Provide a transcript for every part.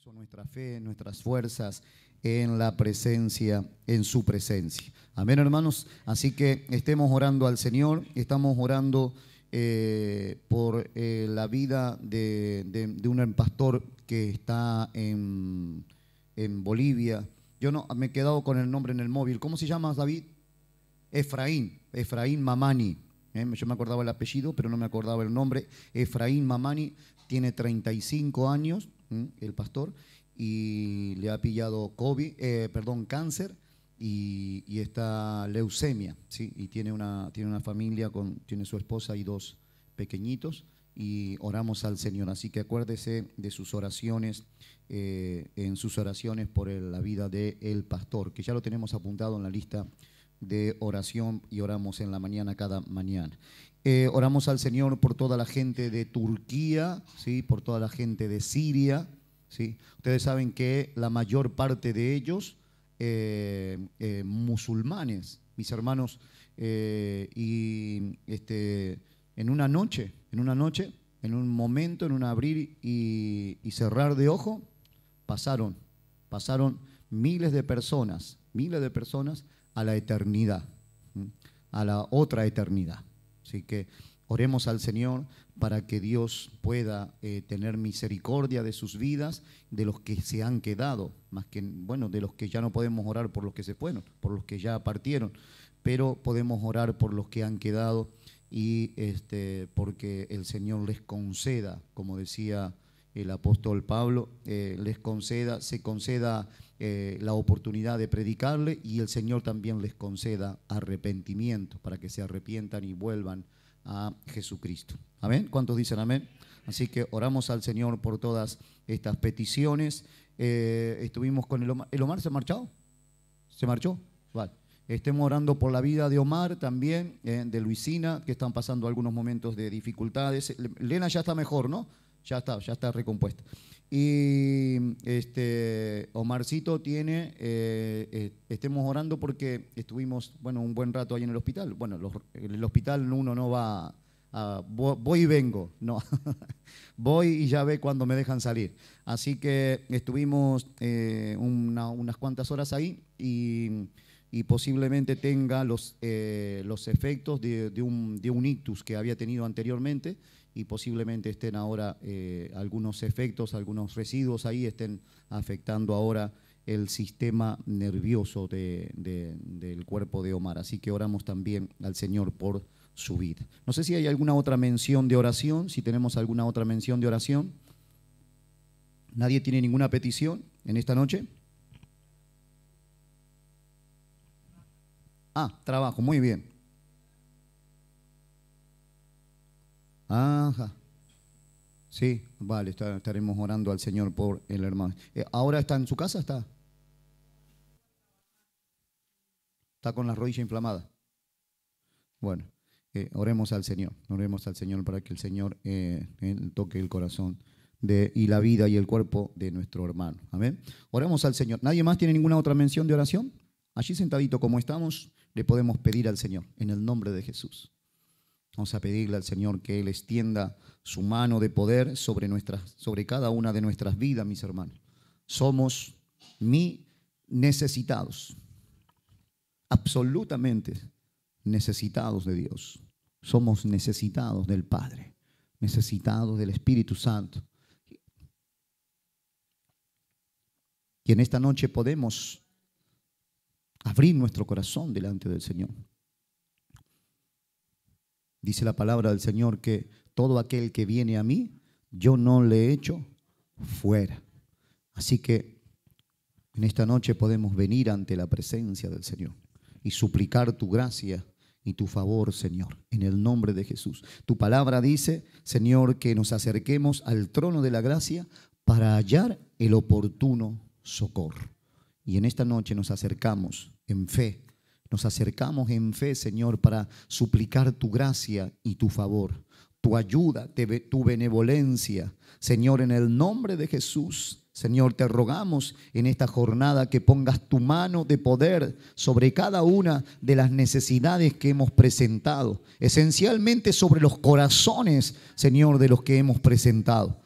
Son nuestra fe, nuestras fuerzas en la presencia, en su presencia. Amén, hermanos. Así que estemos orando al Señor, estamos orando por la vida de un pastor que está en Bolivia. Yo no me he quedado con el nombre en el móvil. ¿Cómo se llama, David? Efraín Mamani. Yo me acordaba el apellido, pero no me acordaba el nombre. Efraín Mamani tiene 35 años, el pastor, y le ha pillado cáncer y está leucemia, ¿sí? Y tiene una familia, tiene su esposa y dos pequeñitos, y oramos al Señor. Así que acuérdese de sus oraciones, en sus oraciones por la vida del pastor, que ya lo tenemos apuntado en la lista de oración y oramos en la mañana, cada mañana. Oramos al Señor por toda la gente de Turquía, ¿sí? Por toda la gente de Siria, ¿sí? Ustedes saben que la mayor parte de ellos musulmanes, mis hermanos, en una noche, en un momento, en un abrir y cerrar de ojo, pasaron miles de personas a la eternidad, a la otra eternidad. Así que oremos al Señor para que Dios pueda tener misericordia de sus vidas, de los que se han quedado, más que, bueno, de los que ya no podemos orar por los que se fueron, por los que ya partieron, pero podemos orar por los que han quedado y porque el Señor les conceda, como decía el apóstol Pablo, se conceda la oportunidad de predicarle, y el Señor también les conceda arrepentimiento para que se arrepientan y vuelvan a Jesucristo. Amén. ¿Cuántos dicen amén? Así que oramos al Señor por todas estas peticiones. Estuvimos con el Omar. ¿El Omar se ha marchado? ¿Se marchó? Vale. Estemos orando por la vida de Omar también, de Luisina, que están pasando algunos momentos de dificultades. Lena ya está mejor, ¿no? Ya está recompuesta. Y Omarcito tiene, estemos orando porque estuvimos, bueno, un buen rato ahí en el hospital. Bueno, en el hospital uno no va voy y vengo, no, voy y ya ve cuando me dejan salir. Así que estuvimos unas cuantas horas ahí y posiblemente tenga los efectos de un ictus que había tenido anteriormente, y posiblemente estén ahora algunos efectos, algunos residuos ahí estén afectando ahora el sistema nervioso del cuerpo de Omar. Así que oramos también al Señor por su vida. No sé si hay alguna otra mención de oración, si tenemos alguna otra mención de oración. ¿Nadie tiene ninguna petición en esta noche? Trabajo, muy bien. Ajá. Sí, vale, estaremos orando al Señor por el hermano. ¿Ahora está en su casa? ¿Está con la rodilla inflamada? Bueno, oremos al Señor para que el Señor toque el corazón y la vida y el cuerpo de nuestro hermano. Amén. Oremos al Señor. ¿Nadie más tiene ninguna otra mención de oración? Allí sentadito como estamos, le podemos pedir al Señor, en el nombre de Jesús. Vamos a pedirle al Señor que Él extienda su mano de poder sobre cada una de nuestras vidas, mis hermanos. Somos necesitados, absolutamente necesitados de Dios. Somos necesitados del Padre, necesitados del Espíritu Santo. Y en esta noche podemos abrir nuestro corazón delante del Señor. Dice la palabra del Señor que todo aquel que viene a mí, yo no le echo fuera. Así que en esta noche podemos venir ante la presencia del Señor y suplicar tu gracia y tu favor, Señor, en el nombre de Jesús. Tu palabra dice, Señor, que nos acerquemos al trono de la gracia para hallar el oportuno socorro. Y en esta noche nos acercamos en fe. Nos acercamos en fe, Señor, para suplicar tu gracia y tu favor, tu ayuda, tu benevolencia. Señor, en el nombre de Jesús, Señor, te rogamos en esta jornada que pongas tu mano de poder sobre cada una de las necesidades que hemos presentado, esencialmente sobre los corazones, Señor, de los que hemos presentado.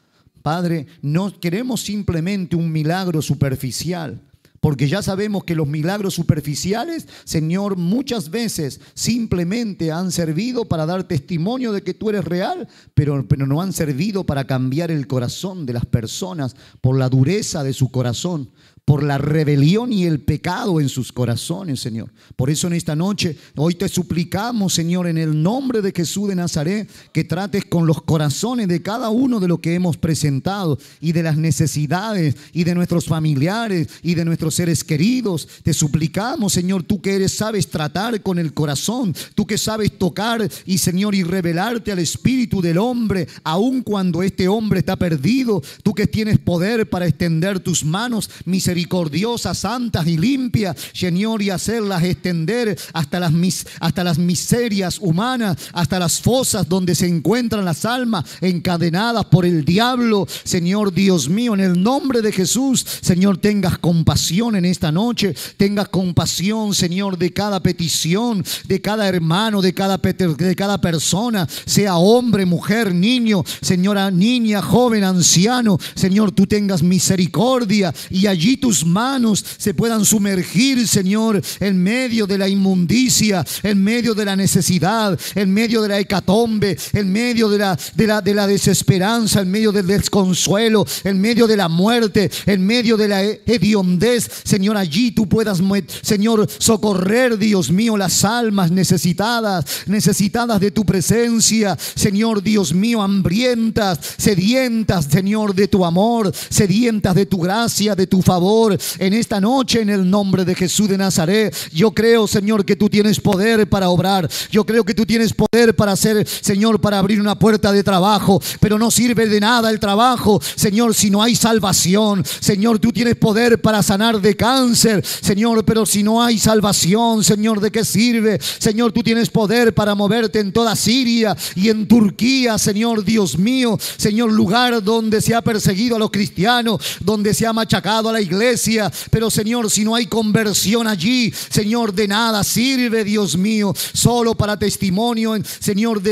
Padre, no queremos simplemente un milagro superficial, porque ya sabemos que los milagros superficiales, Señor, muchas veces simplemente han servido para dar testimonio de que tú eres real, pero no han servido para cambiar el corazón de las personas por la dureza de su corazón, por la rebelión y el pecado en sus corazones, Señor. Por eso en esta noche, hoy te suplicamos, Señor, en el nombre de Jesús de Nazaret, que trates con los corazones de cada uno de lo que hemos presentado y de las necesidades y de nuestros familiares y de nuestros seres queridos. Te suplicamos, Señor, tú que sabes tratar con el corazón, tú que sabes tocar y, Señor, y revelarte al espíritu del hombre, aun cuando este hombre está perdido, tú que tienes poder para extender tus manos misericordiosas, santas y limpias, Señor, y hacerlas extender hasta las miserias humanas, hasta las fosas donde se encuentran las almas encadenadas por el diablo. Señor Dios mío, en el nombre de Jesús, Señor, tengas compasión en esta noche, tengas compasión, Señor, de cada petición, de cada hermano, de cada persona, sea hombre, mujer, niño, señora, niña, joven, anciano. Señor, tú tengas misericordia y allí tus manos se puedan sumergir, Señor, en medio de la inmundicia, en medio de la necesidad, en medio de la hecatombe, en medio de la desesperanza, en medio del desconsuelo, en medio de la muerte, en medio de la hediondez. Señor, allí tú puedas, Señor, socorrer, Dios mío, las almas necesitadas de tu presencia, Señor Dios mío, hambrientas, sedientas, Señor, de tu amor, sedientas de tu gracia, de tu favor. En esta noche, en el nombre de Jesús de Nazaret, yo creo, Señor, que tú tienes poder para obrar. Yo creo que tú tienes poder para hacer, Señor, para abrir una puerta de trabajo, pero no sirve de nada el trabajo, Señor, si no hay salvación. Señor, tú tienes poder para sanar de cáncer, Señor, pero si no hay salvación, Señor, ¿de qué sirve? Señor, tú tienes poder para moverte en toda Siria y en Turquía, Señor Dios mío, Señor, lugar donde se ha perseguido a los cristianos, donde se ha machacado a la iglesia, pero Señor, si no hay conversión allí, Señor, de nada sirve, Dios mío, solo para testimonio, Señor,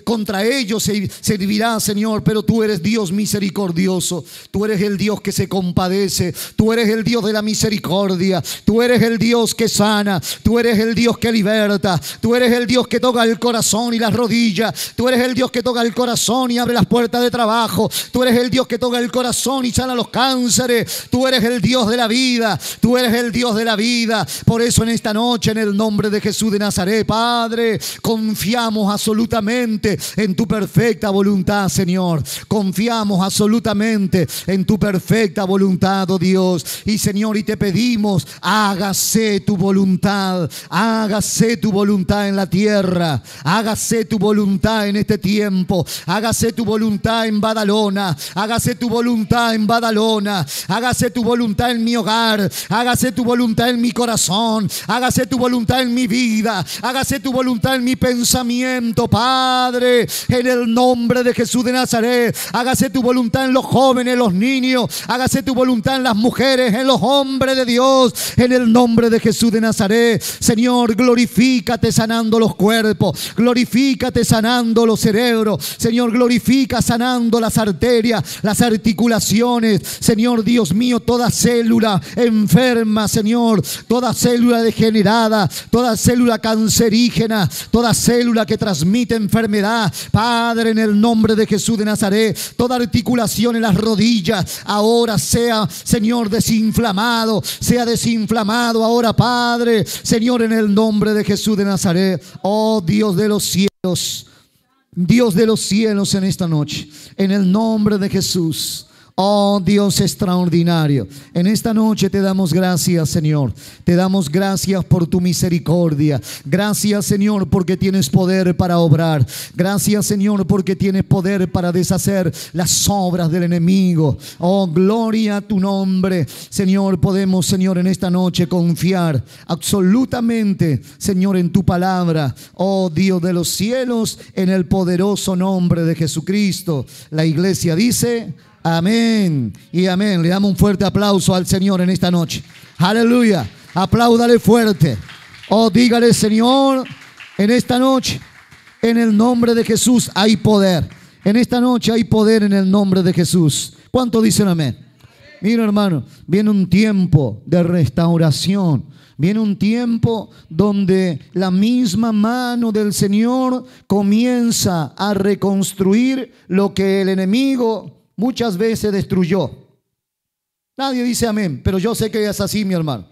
contra ellos servirá, Señor, pero tú eres Dios misericordioso, tú eres el Dios que se compadece, tú eres el Dios de la misericordia, tú eres el Dios que sana, tú eres el Dios que liberta, tú eres el Dios que toca el corazón y las rodillas, tú eres el Dios que toca el corazón y abre las puertas de trabajo, tú eres el Dios que toca el corazón y sana los cánceres, tú eres el Dios de la vida, tú eres el Dios de la vida. Por eso en esta noche, en el nombre de Jesús de Nazaret, Padre, confiamos absolutamente en tu perfecta voluntad, Señor, confiamos absolutamente en tu perfecta voluntad, oh Dios, y Señor, y te pedimos, hágase tu voluntad en la tierra, hágase tu voluntad en este tiempo, hágase tu voluntad en Badalona, hágase tu voluntad en Badalona, hágase tu voluntad en mi hogar, hágase tu voluntad en mi corazón, hágase tu voluntad en mi vida, hágase tu voluntad en mi pensamiento, Padre, en el nombre de Jesús de Nazaret. Hágase tu voluntad en los jóvenes, en los niños, hágase tu voluntad en las mujeres, en los hombres de Dios, en el nombre de Jesús de Nazaret. Señor, glorifícate sanando los cuerpos, glorifícate sanando los cerebros, Señor, glorifica sanando las arterias, las articulaciones, Señor Dios mío, toda célula enferma, Señor, toda célula degenerada, toda célula cancerígena, toda célula que transmite enfermedad, Padre, en el nombre de Jesús de Nazaret, toda articulación en las rodillas ahora sea, Señor, desinflamado, sea desinflamado ahora, Padre, Señor, en el nombre de Jesús de Nazaret. Oh Dios de los cielos, Dios de los cielos, en esta noche, en el nombre de Jesús. Oh Dios extraordinario, en esta noche te damos gracias, Señor. Te damos gracias por tu misericordia. Gracias, Señor, porque tienes poder para obrar. Gracias, Señor, porque tienes poder para deshacer las obras del enemigo. Oh, gloria a tu nombre, Señor. Podemos, Señor, en esta noche confiar absolutamente, Señor, en tu palabra. Oh Dios de los cielos, en el poderoso nombre de Jesucristo. La iglesia dice: amén y amén. Le damos un fuerte aplauso al Señor en esta noche. Aleluya. Apláudale fuerte. Oh, dígale: Señor, en esta noche, en el nombre de Jesús hay poder. En esta noche hay poder en el nombre de Jesús. ¿Cuántos dicen amén? Mira, hermano, viene un tiempo de restauración. Viene un tiempo donde la misma mano del Señor comienza a reconstruir lo que el enemigo muchas veces destruyó. Nadie dice amén, pero yo sé que es así, mi hermano.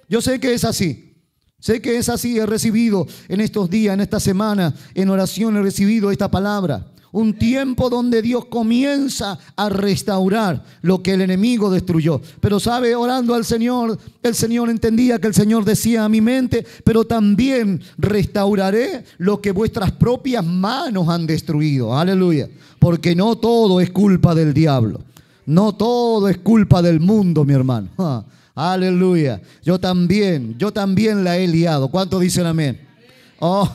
Yo sé que es así. Sé que es así. He recibido en estos días, en esta semana, en oración he recibido esta palabra. Un tiempo donde Dios comienza a restaurar lo que el enemigo destruyó. Pero sabe, orando al Señor, el Señor entendía que el Señor decía a mi mente, pero también restauraré lo que vuestras propias manos han destruido. Aleluya. Porque no todo es culpa del diablo. No todo es culpa del mundo, mi hermano. Aleluya. Yo también la he liado. ¿Cuántos dicen amén? Oh,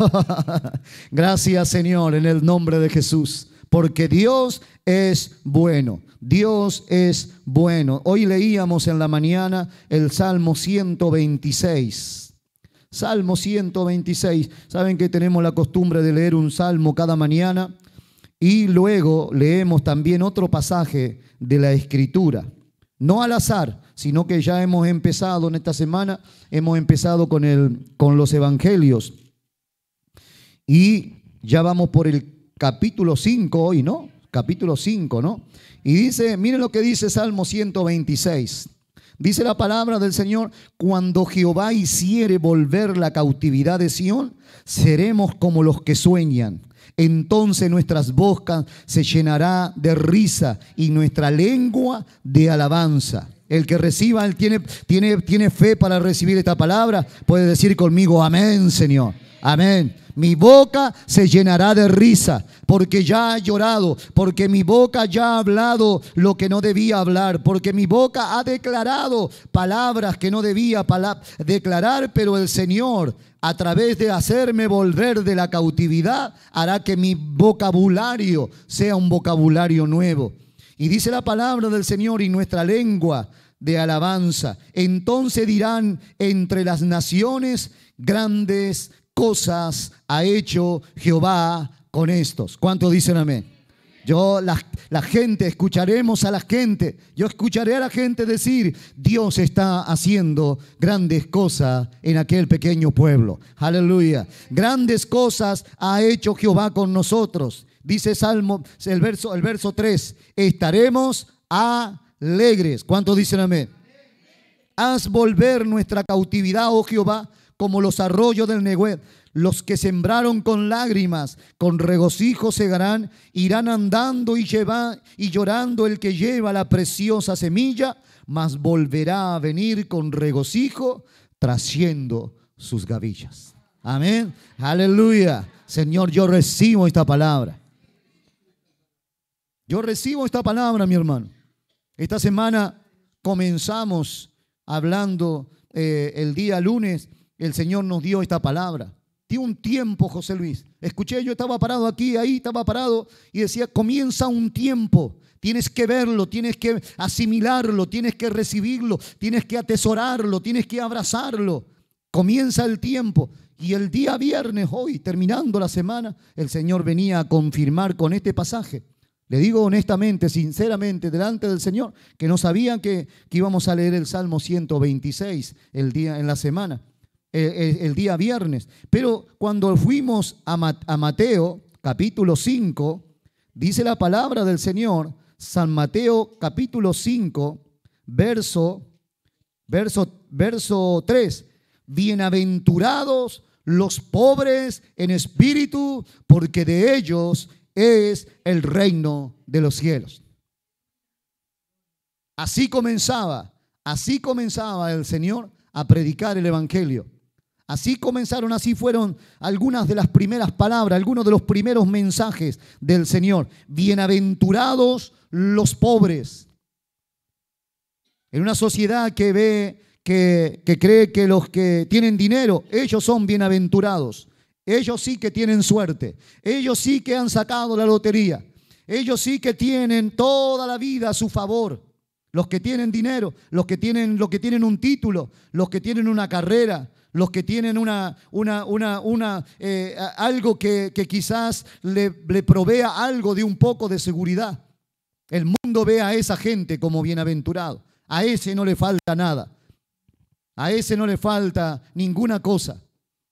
gracias, Señor, en el nombre de Jesús, porque Dios es bueno. Dios es bueno. Hoy leíamos en la mañana el Salmo 126. Salmo 126. Saben que tenemos la costumbre de leer un salmo cada mañana y luego leemos también otro pasaje de la Escritura. No al azar, sino que ya hemos empezado en esta semana, hemos empezado con los evangelios. Y ya vamos por el capítulo 5 hoy, ¿no? Capítulo 5, ¿no? Y dice, miren lo que dice Salmo 126. Dice la palabra del Señor: cuando Jehová hiciere volver la cautividad de Sión, seremos como los que sueñan. Entonces nuestras bocas se llenará de risa y nuestra lengua de alabanza. El que reciba, él tiene fe para recibir esta palabra, puede decir conmigo, amén, Señor. Amén. Mi boca se llenará de risa porque ya ha llorado, porque mi boca ya ha hablado lo que no debía hablar, porque mi boca ha declarado palabras que no debía declarar, pero el Señor, a través de hacerme volver de la cautividad, hará que mi vocabulario sea un vocabulario nuevo. Y dice la palabra del Señor: y nuestra lengua de alabanza. Entonces dirán entre las naciones: grandes cosas ha hecho Jehová con estos. ¿Cuántos dicen amén? La gente, escucharemos a la gente. Yo escucharé a la gente decir: Dios está haciendo grandes cosas en aquel pequeño pueblo. Aleluya. Grandes cosas ha hecho Jehová con nosotros. Dice Salmo, el verso 3. Estaremos alegres. ¿Cuántos dicen amén? Haz volver nuestra cautividad, oh Jehová, como los arroyos del Negueb. Los que sembraron con lágrimas, con regocijo segarán, irán andando y llorando el que lleva la preciosa semilla, mas volverá a venir con regocijo, trayendo sus gavillas. Amén. Aleluya. Señor, yo recibo esta palabra. Yo recibo esta palabra, mi hermano. Esta semana comenzamos hablando el día lunes. El Señor nos dio esta palabra. Tiene un tiempo, José Luis. Escuché, yo estaba parado aquí, ahí estaba parado y decía: comienza un tiempo. Tienes que verlo, tienes que asimilarlo, tienes que recibirlo, tienes que atesorarlo, tienes que abrazarlo. Comienza el tiempo. Y el día viernes, hoy, terminando la semana, el Señor venía a confirmar con este pasaje. Le digo honestamente, sinceramente, delante del Señor, que no sabían que íbamos a leer el Salmo 126 en la semana. El día viernes. Pero cuando fuimos a Mateo capítulo 5, dice la palabra del Señor, San Mateo capítulo 5, verso 3. Bienaventurados los pobres en espíritu, porque de ellos es el reino de los cielos. Así comenzaba el Señor a predicar el evangelio. Así fueron algunas de las primeras palabras, algunos de los primeros mensajes del Señor. Bienaventurados los pobres. En una sociedad que cree que los que tienen dinero, ellos son bienaventurados. Ellos sí que tienen suerte. Ellos sí que han sacado la lotería. Ellos sí que tienen toda la vida a su favor. Los que tienen dinero, los que tienen un título, los que tienen una carrera, los que tienen algo que quizás le provea algo de un poco de seguridad. El mundo ve a esa gente como bienaventurado. A ese no le falta nada. A ese no le falta ninguna cosa.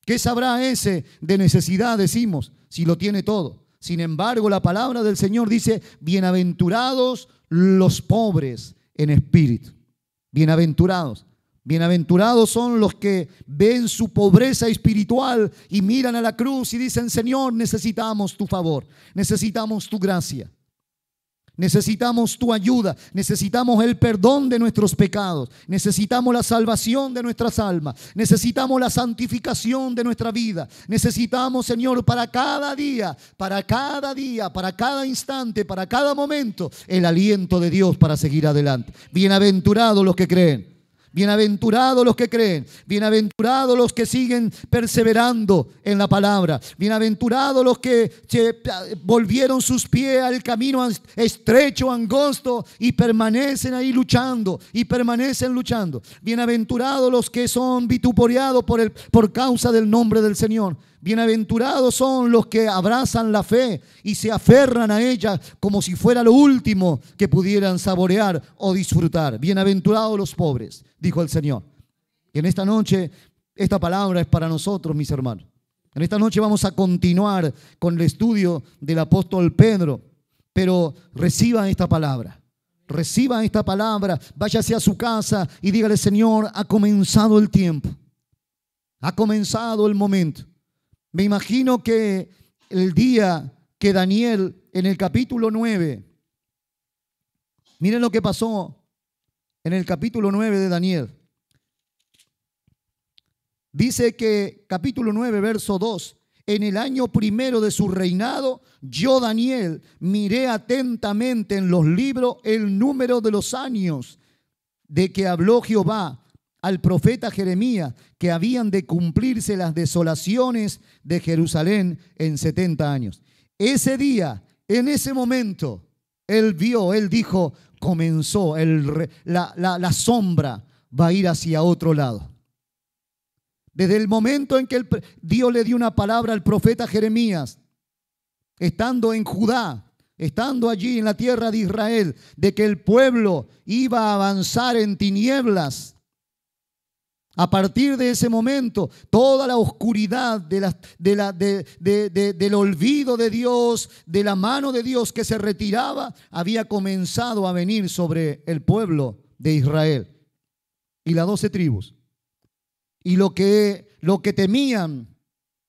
¿Qué sabrá ese de necesidad, decimos, si lo tiene todo? Sin embargo, la palabra del Señor dice, bienaventurados los pobres en espíritu. Bienaventurados. Bienaventurados son los que ven su pobreza espiritual y miran a la cruz y dicen, Señor, necesitamos tu favor, necesitamos tu gracia. Necesitamos tu ayuda, necesitamos el perdón de nuestros pecados, necesitamos la salvación de nuestras almas, necesitamos la santificación de nuestra vida, necesitamos, Señor, para cada día, para cada instante, para cada momento, el aliento de Dios para seguir adelante. Bienaventurados los que creen. Bienaventurados los que creen, bienaventurados los que siguen perseverando en la palabra, bienaventurados los que volvieron sus pies al camino estrecho, angosto y permanecen ahí luchando y permanecen luchando. Bienaventurados los que son vituperados por causa del nombre del Señor. Bienaventurados son los que abrazan la fe y se aferran a ella como si fuera lo último que pudieran saborear o disfrutar. Bienaventurados los pobres, dijo el Señor. Y en esta noche, esta palabra es para nosotros, mis hermanos. En esta noche vamos a continuar con el estudio del apóstol Pedro, pero reciban esta palabra. Reciban esta palabra, váyase a su casa y dígale, Señor, ha comenzado el tiempo. Ha comenzado el momento. Me imagino que el día que Daniel, en el capítulo 9, miren lo que pasó en el capítulo 9 de Daniel. Dice que, capítulo 9, verso 2, en el año primero de su reinado, yo, Daniel, miré atentamente en los libros el número de los años de que habló Jehová al profeta Jeremías, que habían de cumplirse las desolaciones de Jerusalén en 70 años. Ese día, en ese momento, él dijo, comenzó, la sombra va a ir hacia otro lado. Desde el momento en que Dios le dio una palabra al profeta Jeremías, estando en Judá, estando allí en la tierra de Israel, de que el pueblo iba a avanzar en tinieblas. A partir de ese momento, toda la oscuridad del olvido de Dios, de la mano de Dios que se retiraba, había comenzado a venir sobre el pueblo de Israel y las 12 tribus. Y lo que temían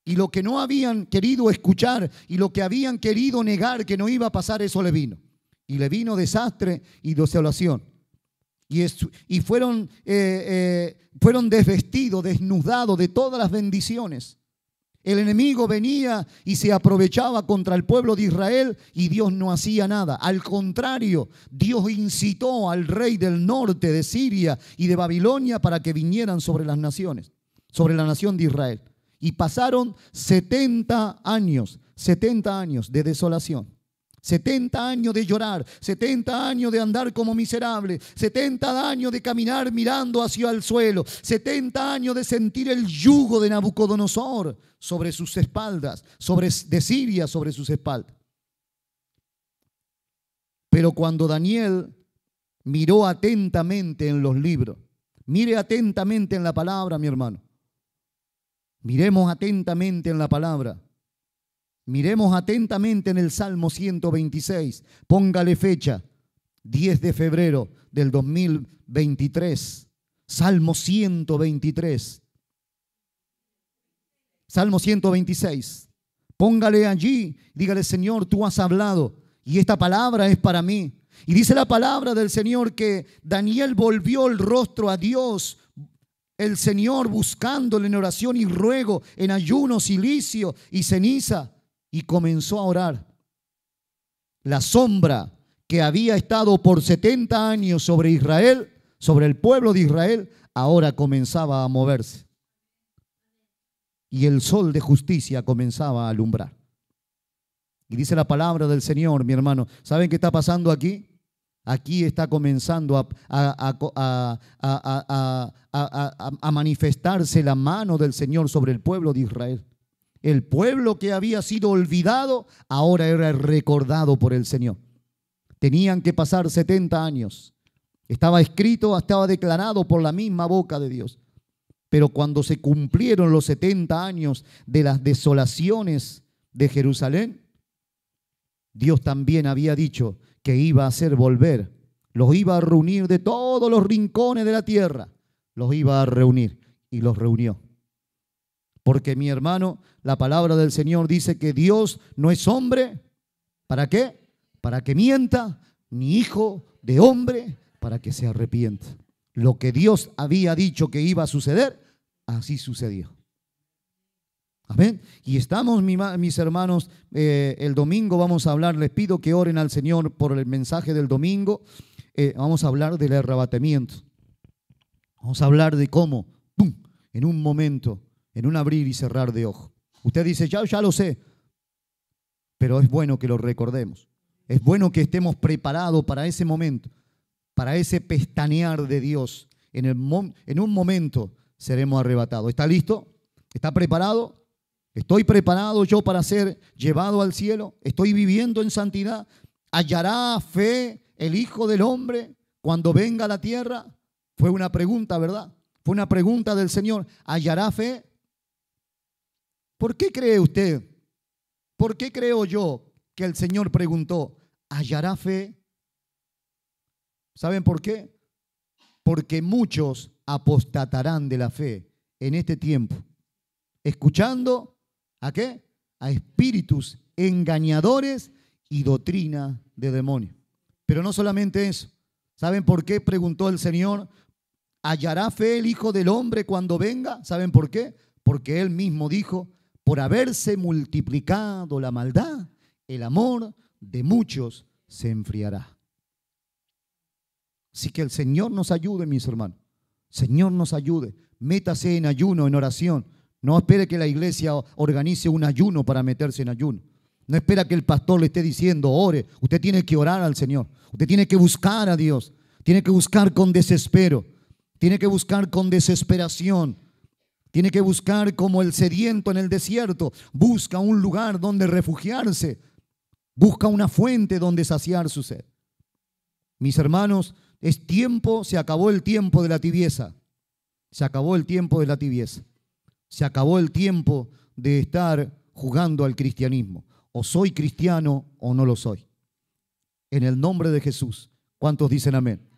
y lo que no habían querido escuchar y lo que habían querido negar que no iba a pasar, eso le vino. Y le vino desastre y desolación. Y fueron desvestidos, desnudados de todas las bendiciones. El enemigo venía y se aprovechaba contra el pueblo de Israel y Dios no hacía nada. Al contrario, Dios incitó al rey del norte de Siria y de Babilonia para que vinieran sobre las naciones, sobre la nación de Israel. Y pasaron 70 años de desolación. 70 años de llorar, 70 años de andar como miserable, 70 años de caminar mirando hacia el suelo, 70 años de sentir el yugo de Nabucodonosor sobre sus espaldas, de Siria sobre sus espaldas. Pero cuando Daniel miró atentamente en los libros, mire atentamente en la palabra, mi hermano. Miremos atentamente en la palabra. Miremos atentamente en el Salmo 126. Póngale fecha, 10 de febrero del 2023. Salmo 123. Salmo 126. Póngale allí, dígale, Señor, tú has hablado y esta palabra es para mí. Y dice la palabra del Señor que Daniel volvió el rostro a Dios, el Señor, buscándole en oración y ruego, en ayuno, cilicio y ceniza. Y comenzó a orar. La sombra que había estado por 70 años sobre Israel, sobre el pueblo de Israel, ahora comenzaba a moverse. Y el sol de justicia comenzaba a alumbrar. Y dice la palabra del Señor, mi hermano, ¿saben qué está pasando aquí? Aquí está comenzando a manifestarse la mano del Señor sobre el pueblo de Israel. El pueblo que había sido olvidado ahora era recordado por el Señor. Tenían que pasar 70 años. Estaba escrito, estaba declarado por la misma boca de Dios. Pero cuando se cumplieron los 70 años de las desolaciones de Jerusalén, Dios también había dicho que iba a hacer volver, los iba a reunir de todos los rincones de la tierra, los iba a reunir y los reunió. Porque mi hermano, la palabra del Señor dice que Dios no es hombre, ¿para qué? Para que mienta, ni hijo de hombre para que se arrepienta. Lo que Dios había dicho que iba a suceder, así sucedió. Amén. Y estamos, mis hermanos, el domingo vamos a hablar, les pido que oren al Señor por el mensaje del domingo. Vamos a hablar del arrebatamiento. Vamos a hablar de cómo, ¡pum!, en un momento, en un abrir y cerrar de ojos. Usted dice, ya lo sé, pero es bueno que lo recordemos. Es bueno que estemos preparados para ese momento, para ese pestañear de Dios. En un momento seremos arrebatados. ¿Está listo? ¿Está preparado? ¿Estoy preparado yo para ser llevado al cielo? ¿Estoy viviendo en santidad? ¿Hallará fe el Hijo del Hombre cuando venga a la tierra? Fue una pregunta, ¿verdad? Fue una pregunta del Señor. ¿Hallará fe? ¿Por qué cree usted? ¿Por qué creo yo que el Señor preguntó, ¿hallará fe? ¿Saben por qué? Porque muchos apostatarán de la fe en este tiempo, escuchando ¿a qué? A espíritus engañadores y doctrina de demonios. Pero no solamente eso. ¿Saben por qué preguntó el Señor? ¿Hallará fe el Hijo del Hombre cuando venga? ¿Saben por qué? Porque Él mismo dijo, por haberse multiplicado la maldad, el amor de muchos se enfriará. Así que el Señor nos ayude, mis hermanos. Señor nos ayude. Métase en ayuno, en oración. No espere que la iglesia organice un ayuno para meterse en ayuno. No espera que el pastor le esté diciendo, ore. Usted tiene que orar al Señor. Usted tiene que buscar a Dios. Tiene que buscar con desespero. Tiene que buscar con desesperación. Tiene que buscar como el sediento en el desierto. Busca un lugar donde refugiarse. Busca una fuente donde saciar su sed. Mis hermanos, es tiempo, se acabó el tiempo de la tibieza. Se acabó el tiempo de la tibieza. Se acabó el tiempo de estar jugando al cristianismo. O soy cristiano o no lo soy. En el nombre de Jesús. ¿Cuántos dicen amén?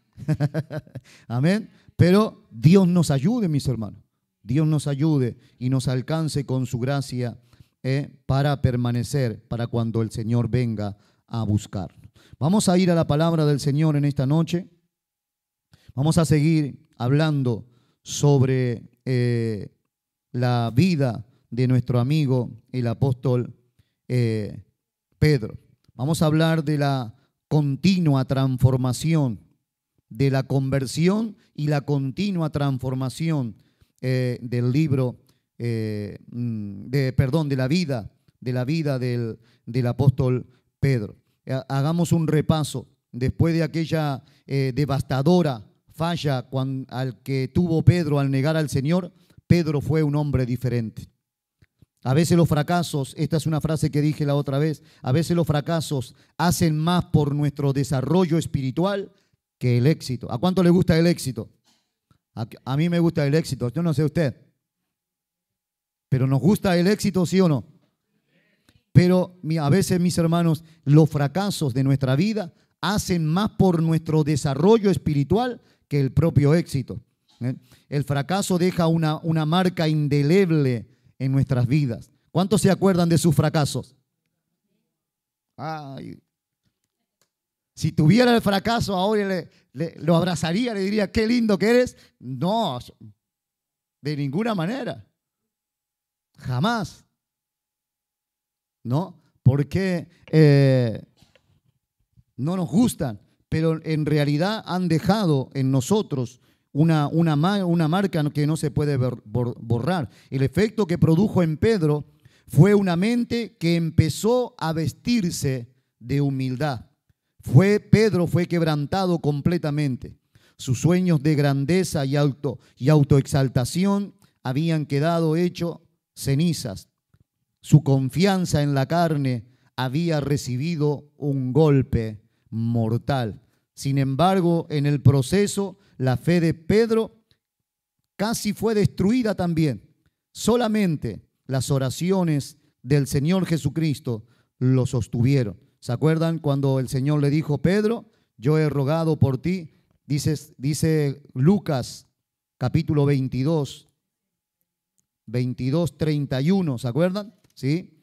Amén. Pero Dios nos ayude, mis hermanos. Dios nos ayude y nos alcance con su gracia para permanecer, para cuando el Señor venga a buscar. Vamos a ir a la palabra del Señor en esta noche. Vamos a seguir hablando sobre la vida de nuestro amigo, el apóstol Pedro. Vamos a hablar de la continua transformación, de la conversión y la continua transformación del libro, de la vida del apóstol Pedro. Hagamos un repaso. Después de aquella devastadora falla al que tuvo Pedro al negar al Señor, Pedro fue un hombre diferente. A veces los fracasos, esta es una frase que dije la otra vez, a veces los fracasos hacen más por nuestro desarrollo espiritual que el éxito. ¿A cuánto le gusta el éxito? A mí me gusta el éxito, yo no sé usted. Pero ¿nos gusta el éxito, sí o no? Pero a veces, mis hermanos, los fracasos de nuestra vida hacen más por nuestro desarrollo espiritual que el propio éxito. El fracaso deja una marca indeleble en nuestras vidas. ¿Cuántos se acuerdan de sus fracasos? Ay. Si tuviera el fracaso ahora lo abrazaría, le diría, qué lindo que eres. No, de ninguna manera. Jamás. ¿No? Porque no nos gustan, pero en realidad han dejado en nosotros una marca que no se puede borrar. El efecto que produjo en Pedro fue una mente que empezó a vestirse de humildad. Pedro fue quebrantado completamente. Sus sueños de grandeza y autoexaltación habían quedado hechos cenizas. Su confianza en la carne había recibido un golpe mortal. Sin embargo, en el proceso, la fe de Pedro casi fue destruida también. Solamente las oraciones del Señor Jesucristo lo sostuvieron. ¿Se acuerdan cuando el Señor le dijo: Pedro, yo he rogado por ti? Dice Lucas capítulo 22, 31, ¿se acuerdan? ¿Sí?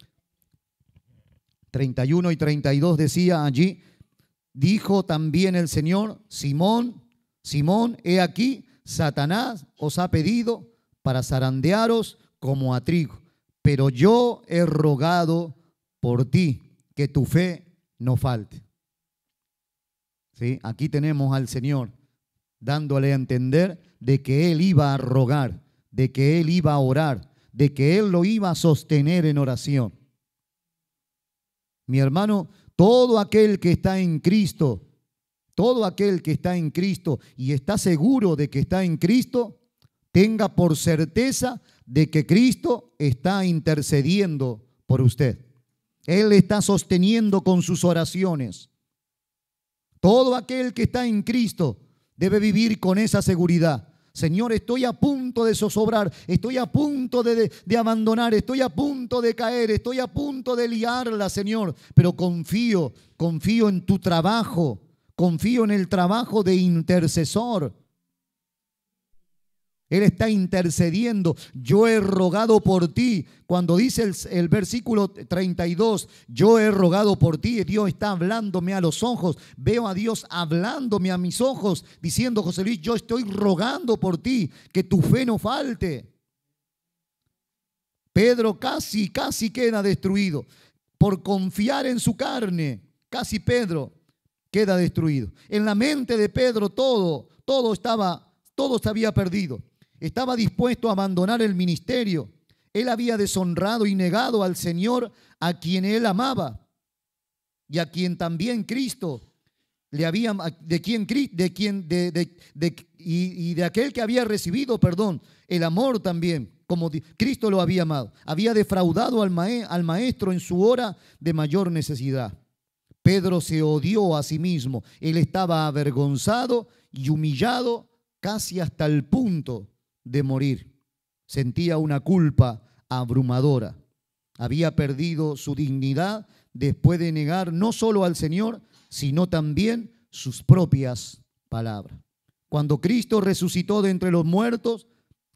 31 y 32 decía allí: dijo también el Señor: Simón, Simón, he aquí, Satanás os ha pedido para zarandearos como a trigo, pero yo he rogado por ti, que tu fe no falte. ¿Sí? Aquí tenemos al Señor dándole a entender de que Él iba a rogar, de que Él iba a orar, de que Él lo iba a sostener en oración. Mi hermano, todo aquel que está en Cristo, todo aquel que está en Cristo y está seguro de que está en Cristo, tenga por certeza de que Cristo está intercediendo por usted. Él está sosteniendo con sus oraciones. Todo aquel que está en Cristo debe vivir con esa seguridad. Señor, estoy a punto de zozobrar, estoy a punto de abandonar, estoy a punto de caer, estoy a punto de liarla, Señor, pero confío en tu trabajo, confío en el trabajo de intercesor. Él está intercediendo. Yo he rogado por ti. Cuando dice el versículo 32, yo he rogado por ti, Dios está hablándome a los ojos. Veo a Dios hablándome a mis ojos, diciendo: José Luis, yo estoy rogando por ti, que tu fe no falte. Pedro casi queda destruido por confiar en su carne. Casi Pedro queda destruido. En la mente de Pedro todo se había perdido. Estaba dispuesto a abandonar el ministerio. Él había deshonrado y negado al Señor, a quien él amaba y a quien también Cristo le había, de aquel que había recibido, el amor también, como Cristo lo había amado. Había defraudado al maestro en su hora de mayor necesidad. Pedro se odió a sí mismo. Él estaba avergonzado y humillado casi hasta el punto de morir. Sentía una culpa abrumadora. Había perdido su dignidad después de negar no solo al Señor, sino también sus propias palabras. Cuando Cristo resucitó de entre los muertos,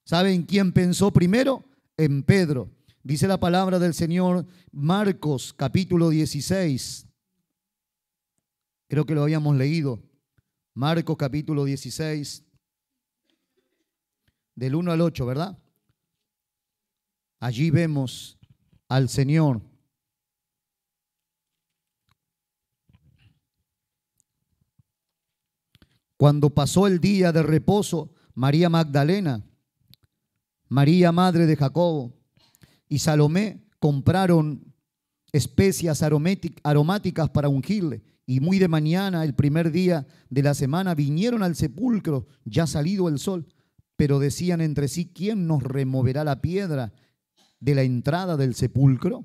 ¿saben quién pensó primero? En Pedro. Dice la palabra del Señor, Marcos capítulo 16. Creo que lo habíamos leído. Marcos capítulo 16. Del 1 al 8, ¿verdad? Allí vemos al Señor cuando pasó el día de reposo. María Magdalena, María madre de Jacobo y Salomé compraron especias aromáticas para ungirle. Y muy de mañana, el primer día de la semana, vinieron al sepulcro ya salido el sol. Pero decían entre sí: ¿quién nos removerá la piedra de la entrada del sepulcro?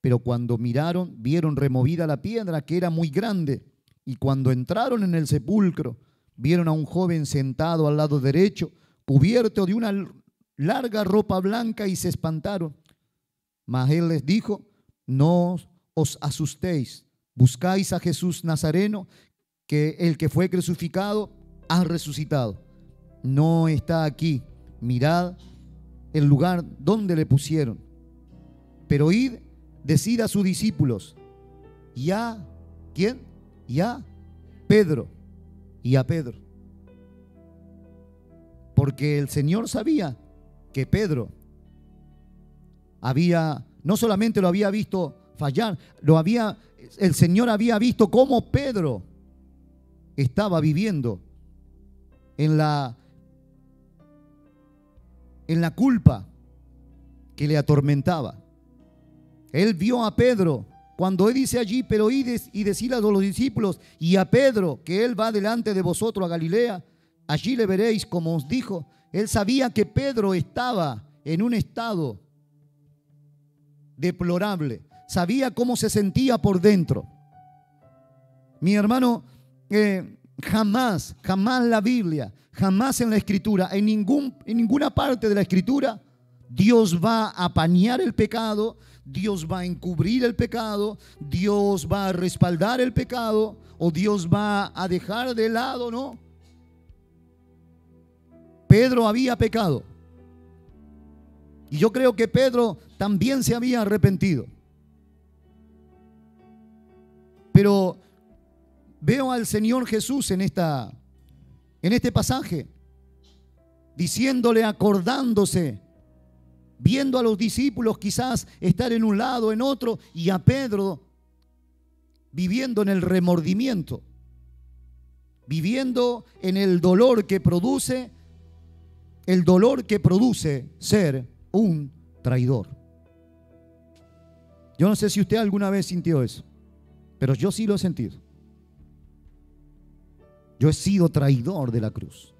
Pero cuando miraron, vieron removida la piedra, que era muy grande. Y cuando entraron en el sepulcro, vieron a un joven sentado al lado derecho, cubierto de una larga ropa blanca, y se espantaron. Mas él les dijo: no os asustéis, buscáis a Jesús Nazareno, que el que fue crucificado ha resucitado. No está aquí. Mirad el lugar donde le pusieron. Pero id, decid a sus discípulos, y a ¿quién? Y a Pedro. Y a Pedro. Porque el Señor sabía que Pedro no solamente lo había visto fallar, el Señor había visto cómo Pedro estaba viviendo en la culpa que le atormentaba. Él vio a Pedro cuando él dice allí, pero id y decid a los discípulos y a Pedro que él va delante de vosotros a Galilea, allí le veréis, como os dijo. Él sabía que Pedro estaba en un estado deplorable, sabía cómo se sentía por dentro. Mi hermano, jamás la Biblia, jamás en la Escritura, en ninguna parte de la Escritura, Dios va a apañar el pecado, Dios va a encubrir el pecado, Dios va a respaldar el pecado, o Dios va a dejar de lado, ¿no? Pedro había pecado. Y yo creo que Pedro también se había arrepentido. Pero veo al Señor Jesús en este pasaje, diciéndole, acordándose, viendo a los discípulos quizás estar en un lado, en otro, y a Pedro viviendo en el remordimiento, viviendo en el dolor que produce ser un traidor. Yo no sé si usted alguna vez sintió eso, pero yo sí lo he sentido. Yo he sido traidor de la cruz.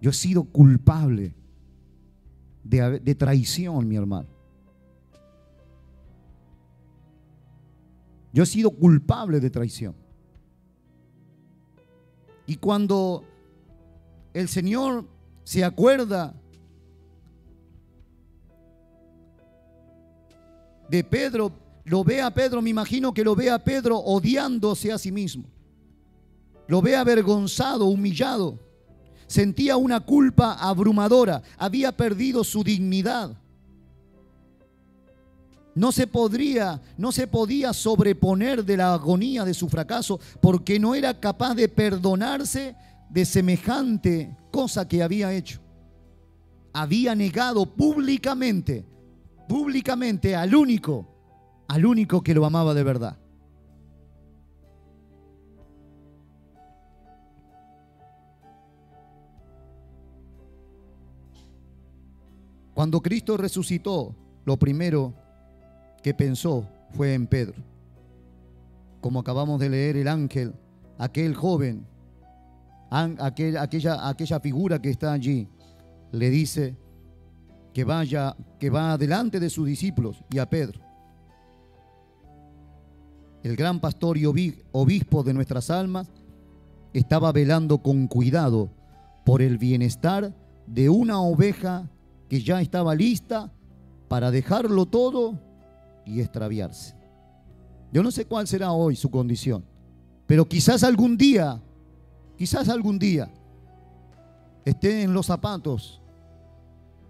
Yo he sido culpable de traición, mi hermano. Yo he sido culpable de traición. Y cuando el Señor se acuerda de Pedro, lo ve a Pedro, me imagino que lo ve a Pedro odiándose a sí mismo. Lo ve avergonzado, humillado. Sentía una culpa abrumadora. Había perdido su dignidad. No se podía sobreponer de la agonía de su fracaso, porque no era capaz de perdonarse de semejante cosa que había hecho. Había negado públicamente al único que lo amaba de verdad. Cuando Cristo resucitó, lo primero que pensó fue en Pedro. Como acabamos de leer, el ángel, aquel joven, aquella figura que está allí, le dice que va delante de sus discípulos y a Pedro. El gran pastor y obispo de nuestras almas estaba velando con cuidado por el bienestar de una oveja que ya estaba lista para dejarlo todo y extraviarse. Yo no sé cuál será hoy su condición, pero quizás algún día esté en los zapatos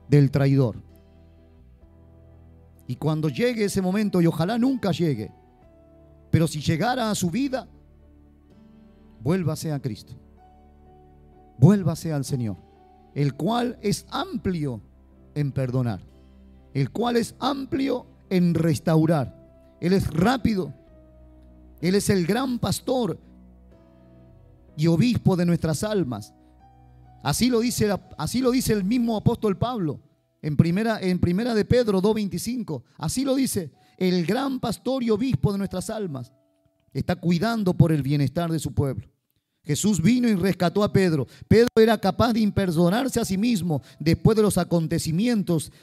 del traidor. Y cuando llegue ese momento, y ojalá nunca llegue, pero si llegara a su vida, vuélvase a Cristo, vuélvase al Señor, el cual es amplio en perdonar, el cual es amplio en restaurar. Él es rápido, Él es el gran pastor y obispo de nuestras almas. Así lo dice el mismo apóstol Pablo en primera de Pedro 2:25. Así lo dice: el gran pastor y obispo de nuestras almas está cuidando por el bienestar de su pueblo. Jesús vino y rescató a Pedro. Pedro era capaz de imperdonarse a sí mismo después de los acontecimientos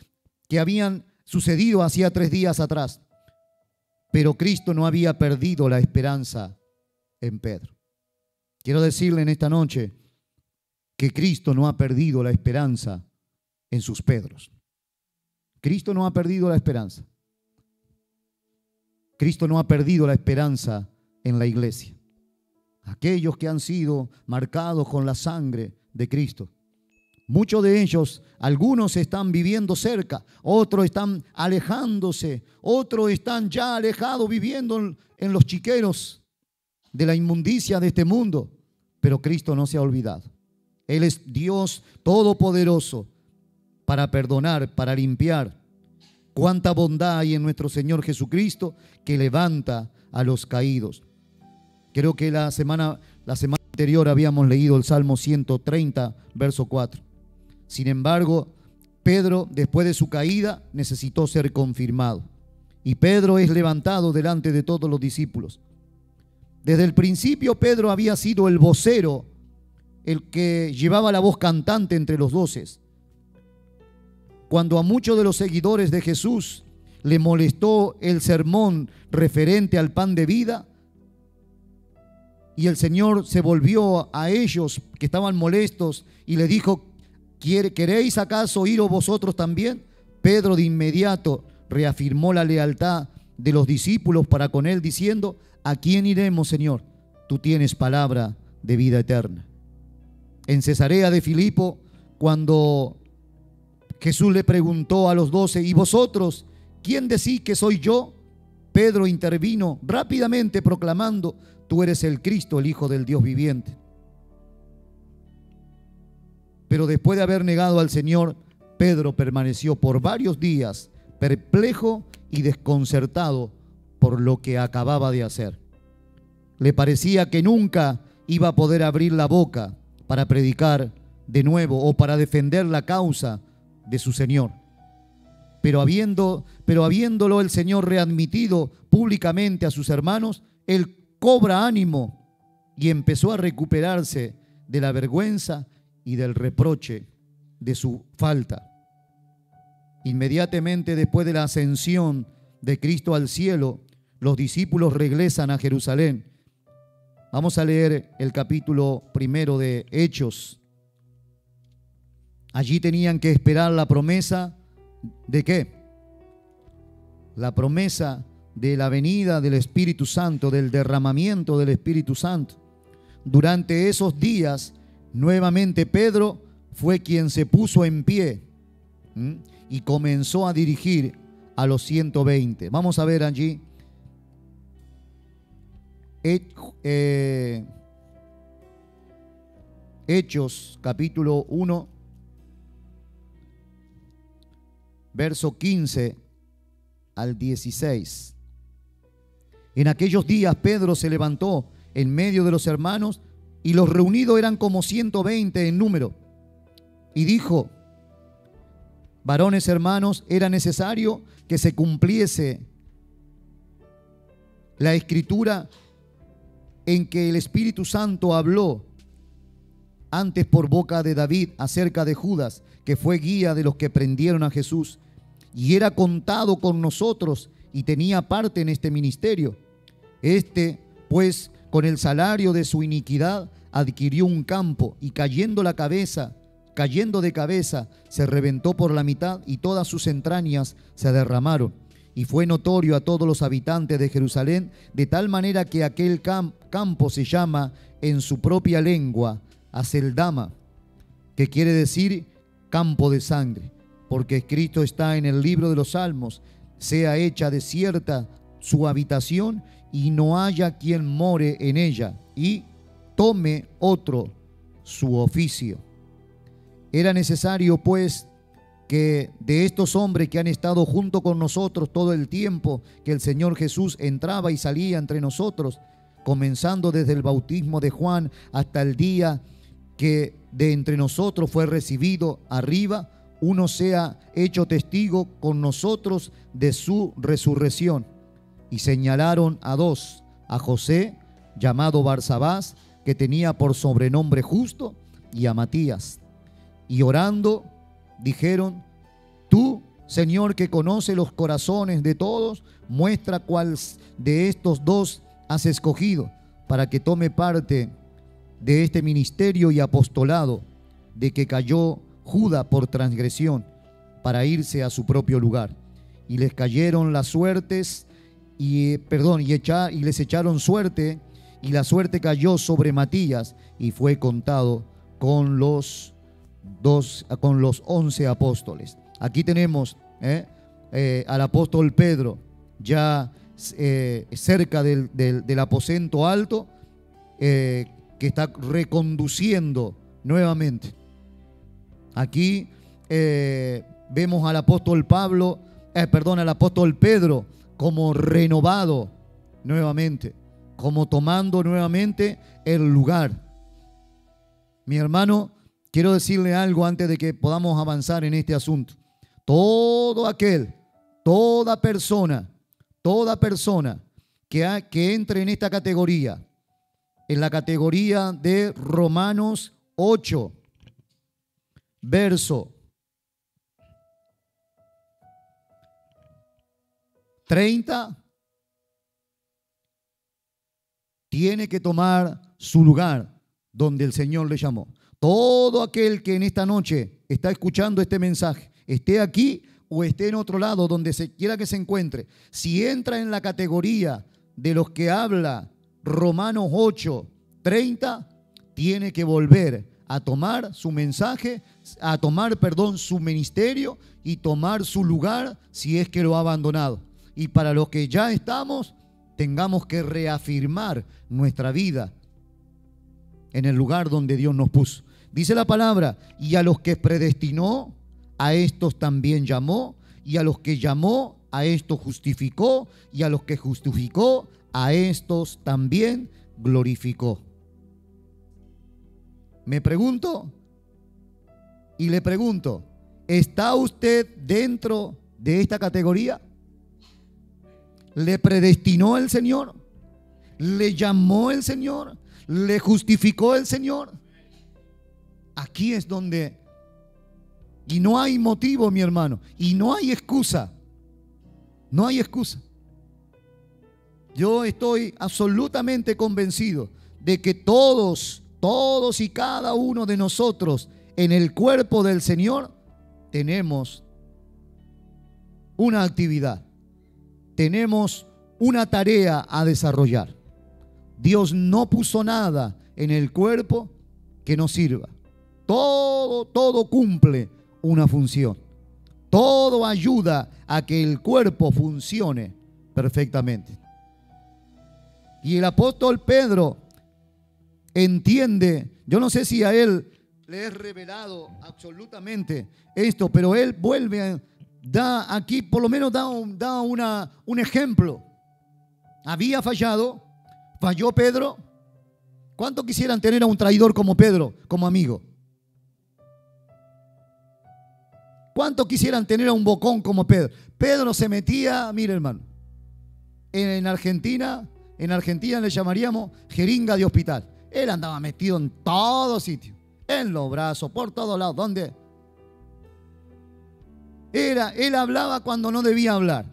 que habían sucedido hacía 3 días atrás. Pero Cristo no había perdido la esperanza en Pedro. Quiero decirle en esta noche que Cristo no ha perdido la esperanza en sus Pedros. Cristo no ha perdido la esperanza. Cristo no ha perdido la esperanza en la iglesia. Aquellos que han sido marcados con la sangre de Cristo. Muchos de ellos, algunos están viviendo cerca, otros están alejándose, otros están ya alejados viviendo en los chiqueros de la inmundicia de este mundo. Pero Cristo no se ha olvidado. Él es Dios todopoderoso para perdonar, para limpiar. Cuánta bondad hay en nuestro Señor Jesucristo, que levanta a los caídos. Creo que la semana anterior habíamos leído el Salmo 130, verso 4. Sin embargo, Pedro, después de su caída, necesitó ser confirmado. y Pedro es levantado delante de todos los discípulos. Desde el principio Pedro había sido el vocero, el que llevaba la voz cantante entre los 12. Cuando a muchos de los seguidores de Jesús le molestó el sermón referente al pan de vida, y el Señor se volvió a ellos que estaban molestos y le dijo: ¿queréis acaso iros vosotros también? Pedro de inmediato reafirmó la lealtad de los discípulos para con él, diciendo: ¿a quién iremos, Señor? Tú tienes palabra de vida eterna. En Cesarea de Filipo, cuando Jesús le preguntó a los 12: ¿y vosotros, quién decís que soy yo? Pedro intervino rápidamente proclamando: tú eres el Cristo, el Hijo del Dios viviente. Pero después de haber negado al Señor, Pedro permaneció por varios días perplejo y desconcertado por lo que acababa de hacer. Le parecía que nunca iba a poder abrir la boca para predicar de nuevo o para defender la causa de su Señor. Pero habiéndolo el Señor readmitido públicamente a sus hermanos, él cobra ánimo y empezó a recuperarse de la vergüenza y del reproche de su falta. Inmediatamente después de la ascensión de Cristo al cielo, los discípulos regresan a Jerusalén. Vamos a leer el capítulo 1 de Hechos. Allí tenían que esperar la promesa ¿de qué? La promesa de la venida del Espíritu Santo, del derramamiento del Espíritu Santo. Durante esos días, nuevamente Pedro fue quien se puso en pie y comenzó a dirigir a los 120. Vamos a ver allí Hechos capítulo 1, verso 15 al 16. En aquellos días Pedro se levantó en medio de los hermanos, y los reunidos eran como 120 en número, y dijo: varones hermanos, era necesario que se cumpliese la escritura en que el Espíritu Santo habló antes por boca de David acerca de Judas, que fue guía de los que prendieron a Jesús, y era contado con nosotros y tenía parte en este ministerio. Este, pues, con el salario de su iniquidad, adquirió un campo, y cayendo de cabeza, se reventó por la mitad, y todas sus entrañas se derramaron. Y fue notorio a todos los habitantes de Jerusalén, de tal manera que aquel campo se llama en su propia lengua Aceldama, que quiere decir campo de sangre, porque escrito está en el libro de los Salmos: sea hecha desierta su habitación, y no haya quien more en ella, y tome otro su oficio. Era necesario, pues, que de estos hombres que han estado junto con nosotros todo el tiempo que el Señor Jesús entraba y salía entre nosotros, comenzando desde el bautismo de Juan hasta el día que de entre nosotros fue recibido arriba, uno sea hecho testigo con nosotros de su resurrección. Y señalaron a dos: a José, llamado Barsabás, que tenía por sobrenombre Justo, y a Matías. Y orando, dijeron: tú, Señor, que conoce los corazones de todos, muestra cuál de estos dos has escogido para que tome parte de este ministerio y apostolado, de que cayó Judas por transgresión, para irse a su propio lugar. Y les cayeron las suertes, y les echaron suerte, y la suerte cayó sobre Matías, y fue contado con los 11 apóstoles. Aquí tenemos al apóstol Pedro ya cerca del aposento alto, que está reconduciendo nuevamente. Aquí vemos al apóstol al apóstol Pedro como renovado nuevamente, como tomando nuevamente el lugar. Mi hermano, quiero decirle algo antes de que podamos avanzar en este asunto. Toda persona Toda persona que entre en esta categoría, en la categoría de Romanos 8, verso 30, tiene que tomar su lugar donde el Señor le llamó. Todo aquel que en esta noche está escuchando este mensaje, esté aquí o esté en otro lado, donde quiera que se encuentre, si entra en la categoría de los que habla Romanos 8, 30, tiene que volver a tomar su mensaje, a tomar, su ministerio y tomar su lugar si es que lo ha abandonado. Y para los que ya estamos, tengamos que reafirmar nuestra vida en el lugar donde Dios nos puso. Dice la palabra, y a los que predestinó, a estos también llamó, y a los que llamó, a estos justificó, y a los que justificó, a estos también glorificó. Me pregunto y le pregunto, ¿está usted dentro de esta categoría? ¿Le predestinó el Señor? ¿Le llamó el Señor? ¿Le justificó el Señor? Aquí es donde, y no hay motivo, mi hermano, y no hay excusa. No hay excusa. Yo estoy absolutamente convencido de que todos y cada uno de nosotros en el cuerpo del Señor tenemos una actividad, tenemos una tarea a desarrollar. Dios no puso nada en el cuerpo que no sirva. Todo cumple una función. Todo ayuda a que el cuerpo funcione perfectamente. Y el apóstol Pedro entiende, yo no sé si a él le es revelado absolutamente esto, pero él vuelve, da aquí, por lo menos da un ejemplo. Había falló Pedro. ¿Cuánto quisieran tener a un traidor como Pedro como amigo? ¿Cuánto quisieran tener a un bocón como Pedro? Pedro se metía, mire hermano, en Argentina le llamaríamos jeringa de hospital. Él andaba metido en todo sitio, en los brazos, por todos lados. ¿Dónde? Él hablaba cuando no debía hablar.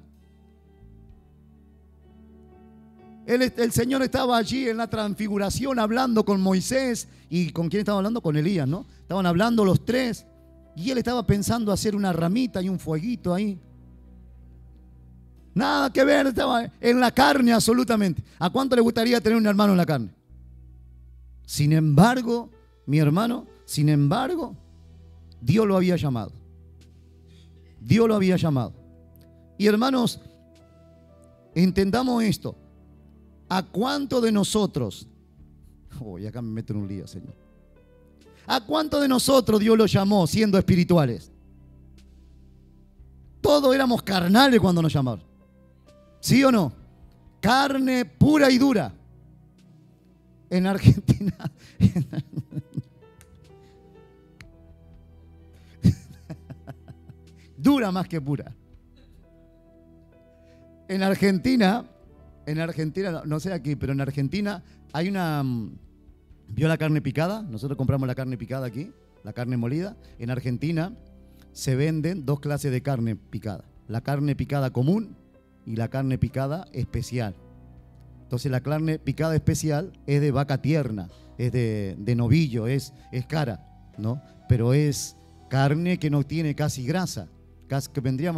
El Señor estaba allí en la transfiguración hablando con Moisés. ¿Y con quién estaba hablando? Con Elías, ¿no? Estaban hablando los tres. Y él estaba pensando hacer una ramita y un fueguito ahí. Nada que ver, estaba en la carne absolutamente. ¿A cuánto le gustaría tener un hermano en la carne? Sin embargo, mi hermano, Dios lo había llamado. Dios lo había llamado. Y hermanos, entendamos esto. ¿A cuánto de nosotros? Y acá me meto en un lío, Señor. ¿A cuánto de nosotros Dios lo llamó siendo espirituales? Todos éramos carnales cuando nos llamaron. ¿Sí o no? Carne pura y dura. En Argentina. Dura más que pura. En Argentina, no sé aquí, pero en Argentina hay una... ¿Vio la carne picada? Nosotros compramos la carne picada aquí, la carne molida. En Argentina se venden dos clases de carne picada. La carne picada común y la carne picada especial. Entonces la carne picada especial es de vaca tierna, es de novillo, es cara, ¿no? Pero es carne que no tiene casi grasa, que vendría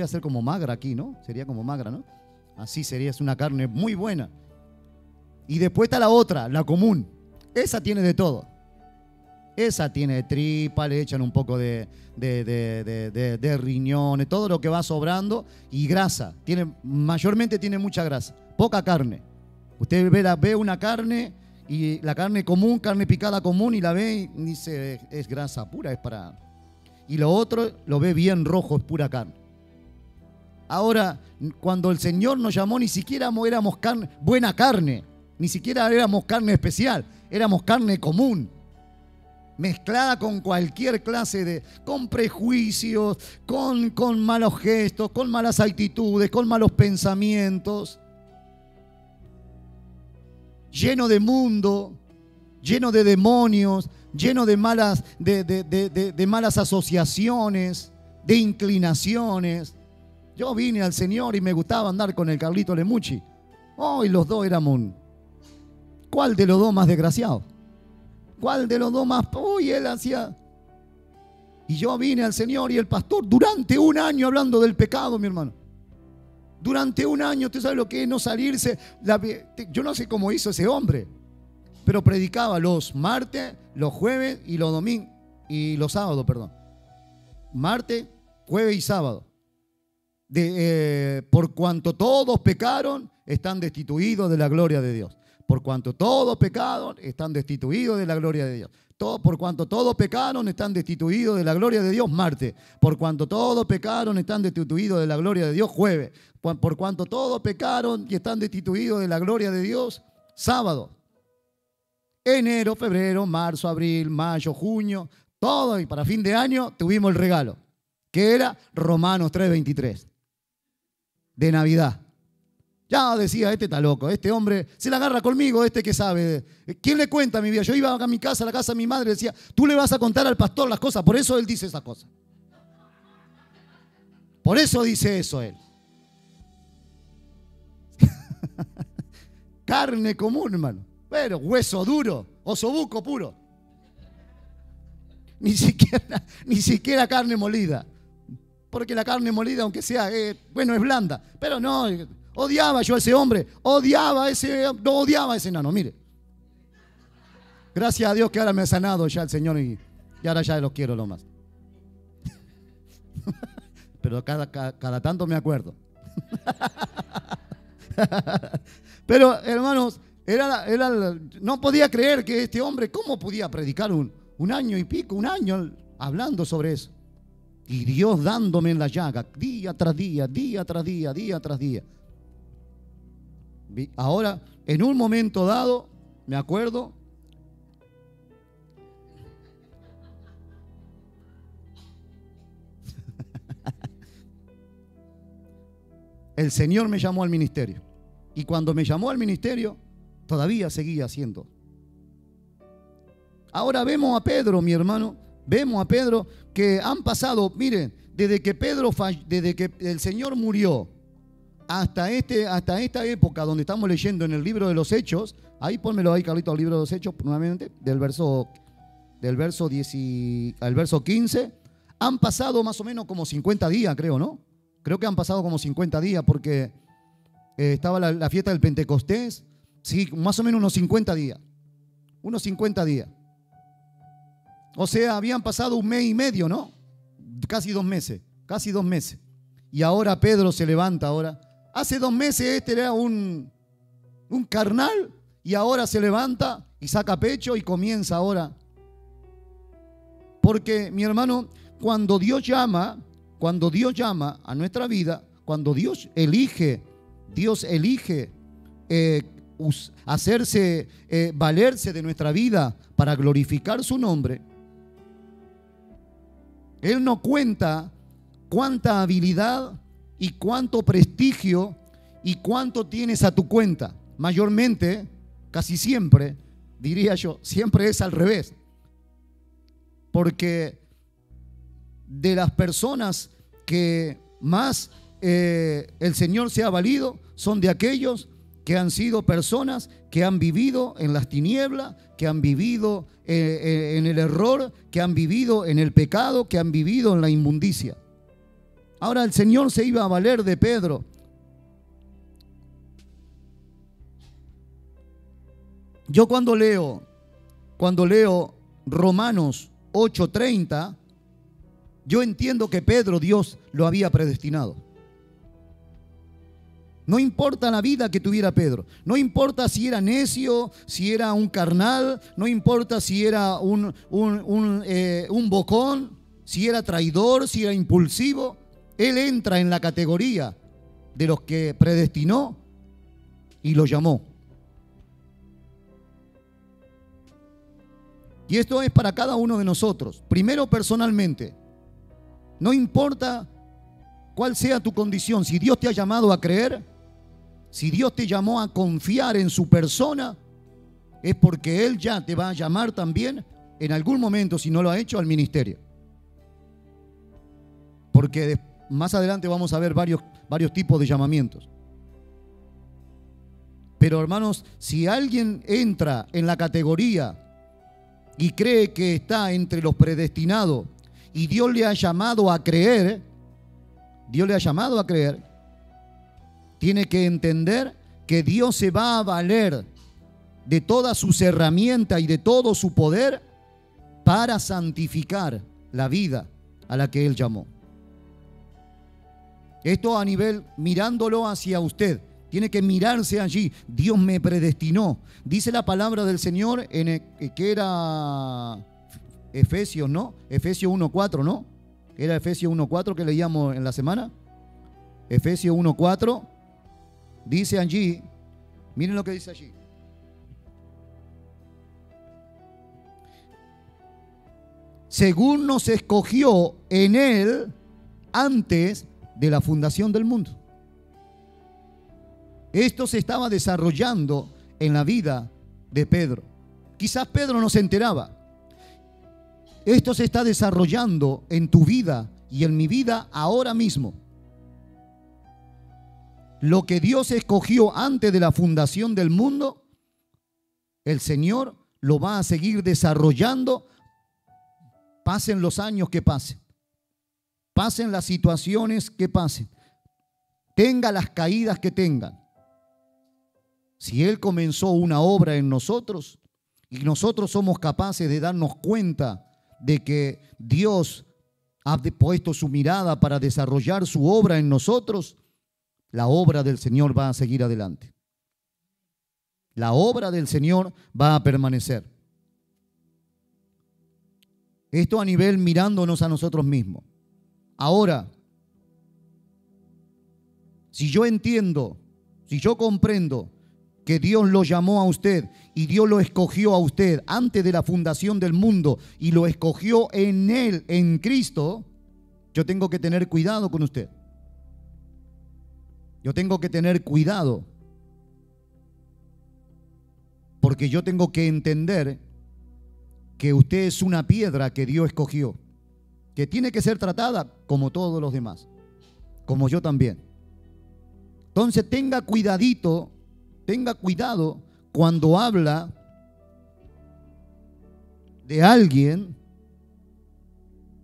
a ser como magra aquí, ¿no? Sería como magra, ¿no? Así sería, es una carne muy buena. Y después está la otra, la común. Esa tiene de todo. Esa tiene de tripa, le echan un poco de riñones, todo lo que va sobrando y grasa. Mayormente tiene mucha grasa, poca carne. Usted ve una carne y la carne común, carne picada común, y la ve y dice, es grasa pura, es para... Y lo otro lo ve bien rojo, es pura carne. Ahora, cuando el Señor nos llamó, ni siquiera éramos buena carne, ni siquiera éramos carne especial, éramos carne común. mezclada con cualquier clase con prejuicios, con malos gestos, con malas actitudes, con malos pensamientos, lleno de mundo, lleno de demonios, lleno de malas asociaciones, de inclinaciones. Yo vine al Señor y me gustaba andar con el Carlito Lemucci. Y los dos éramos ¿cuál de los dos más desgraciado? ¿Cuál de los dos más? Él hacía. Y yo vine al Señor y el pastor durante un año hablando del pecado, mi hermano. Durante un año, ¿usted sabe lo que es no salirse? Yo no sé cómo hizo ese hombre, pero predicaba los martes, los jueves y los domingos, y los sábados, perdón. Martes, jueves y sábado. Por cuanto todos pecaron, están destituidos de la gloria de Dios. Por cuanto todos pecaron, están destituidos de la gloria de Dios. Por cuanto todos pecaron, están destituidos de la gloria de Dios, martes. Por cuanto todos pecaron, están destituidos de la gloria de Dios, jueves. Por cuanto todos pecaron y están destituidos de la gloria de Dios, sábado. Enero, febrero, marzo, abril, mayo, junio, todo. Y para fin de año tuvimos el regalo, que era Romanos 3:23, de Navidad. Ya decía, este está loco, este hombre se la agarra conmigo, este que sabe. ¿Quién le cuenta mi vida? Yo iba a mi casa, a la casa de mi madre, decía, tú le vas a contar al pastor las cosas, por eso él dice esa cosa. Por eso dice eso él. Carne común, hermano. Pero hueso duro, osobuco puro. Ni siquiera carne molida. Porque la carne molida, aunque sea, es blanda. Pero no, odiaba yo a ese hombre. No odiaba a ese enano, mire. Gracias a Dios que ahora me ha sanado ya el Señor y ahora ya los quiero lo más. Pero cada tanto me acuerdo. Pero, hermanos, no podía creer que este hombre, ¿cómo podía predicar un año y pico, un año hablando sobre eso? Y Dios dándome en la llaga, día tras día, día tras día, día tras día. Ahora, en un momento dado, me acuerdo, el Señor me llamó al ministerio. Y cuando me llamó al ministerio, todavía seguía haciendo. Ahora vemos a Pedro, mi hermano, vemos a Pedro que han pasado, miren, desde que el Señor murió hasta esta época donde estamos leyendo en el libro de los Hechos. Ahí pónmelo ahí, Carlito, el libro de los Hechos, nuevamente, del verso 10 al verso 15. Han pasado más o menos como 50 días, creo, ¿no? Creo que han pasado como 50 días porque estaba la fiesta del Pentecostés. Sí, más o menos unos 50 días. Unos 50 días. O sea, habían pasado un mes y medio, ¿no? Casi 2 meses. Casi 2 meses. Y ahora Pedro se levanta ahora. Hace 2 meses este era un carnal y ahora se levanta y saca pecho y comienza ahora. Porque, mi hermano, cuando Dios llama a nuestra vida, cuando Dios elige hacerse, valerse de nuestra vida para glorificar su nombre, Él no cuenta cuánta habilidad y cuánto prestigio y cuánto tienes a tu cuenta. Mayormente, casi siempre, diría yo, siempre es al revés. Porque de las personas que más el Señor se ha valido son de aquellos que han sido personas que han vivido en las tinieblas, que han vivido en el error, que han vivido en el pecado, que han vivido en la inmundicia. Ahora el Señor se iba a valer de Pedro. Yo cuando leo Romanos 8:30, yo entiendo que Pedro Dios lo había predestinado. No importa la vida que tuviera Pedro, no importa si era necio, si era un carnal, no importa si era un bocón, si era traidor, si era impulsivo. Él entra en la categoría de los que predestinó y lo llamó. Y esto es para cada uno de nosotros. Primero, personalmente. No importa cuál sea tu condición, si Dios te ha llamado a creer, si Dios te llamó a confiar en su persona, es porque Él ya te va a llamar también en algún momento, si no lo ha hecho, al ministerio. Porque más adelante vamos a ver varios tipos de llamamientos. Pero hermanos, si alguien entra en la categoría y cree que está entre los predestinados y Dios le ha llamado a creer, tiene que entender que Dios se va a valer de todas sus herramientas y de todo su poder para santificar la vida a la que Él llamó. Esto a nivel mirándolo hacia usted. Tiene que mirarse allí. Dios me predestinó. Dice la palabra del Señor que era Efesios, ¿no? Efesios 1:4, ¿no? Era Efesios 1:4 que leíamos en la semana. Efesios 1:4 dice allí, miren lo que dice allí. Según nos escogió en Él antes de la fundación del mundo. Esto se estaba desarrollando en la vida de Pedro. Quizás Pedro no se enteraba. Esto se está desarrollando en tu vida y en mi vida ahora mismo. Lo que Dios escogió antes de la fundación del mundo, el Señor lo va a seguir desarrollando. Pasen los años que pasen. Pasen las situaciones que pasen. Tenga las caídas que tengan. Si Él comenzó una obra en nosotros y nosotros somos capaces de darnos cuenta de que Dios ha puesto su mirada para desarrollar su obra en nosotros, la obra del Señor va a seguir adelante. La obra del Señor va a permanecer. Esto a nivel mirándonos a nosotros mismos. Ahora, si yo entiendo, si yo comprendo que Dios lo llamó a usted y Dios lo escogió a usted antes de la fundación del mundo y lo escogió en Él, en Cristo, yo tengo que tener cuidado con usted. Yo tengo que tener cuidado porque yo tengo que entender que usted es una piedra que Dios escogió, que tiene que ser tratada como todos los demás, como yo también. Entonces tenga cuidado cuando habla de alguien,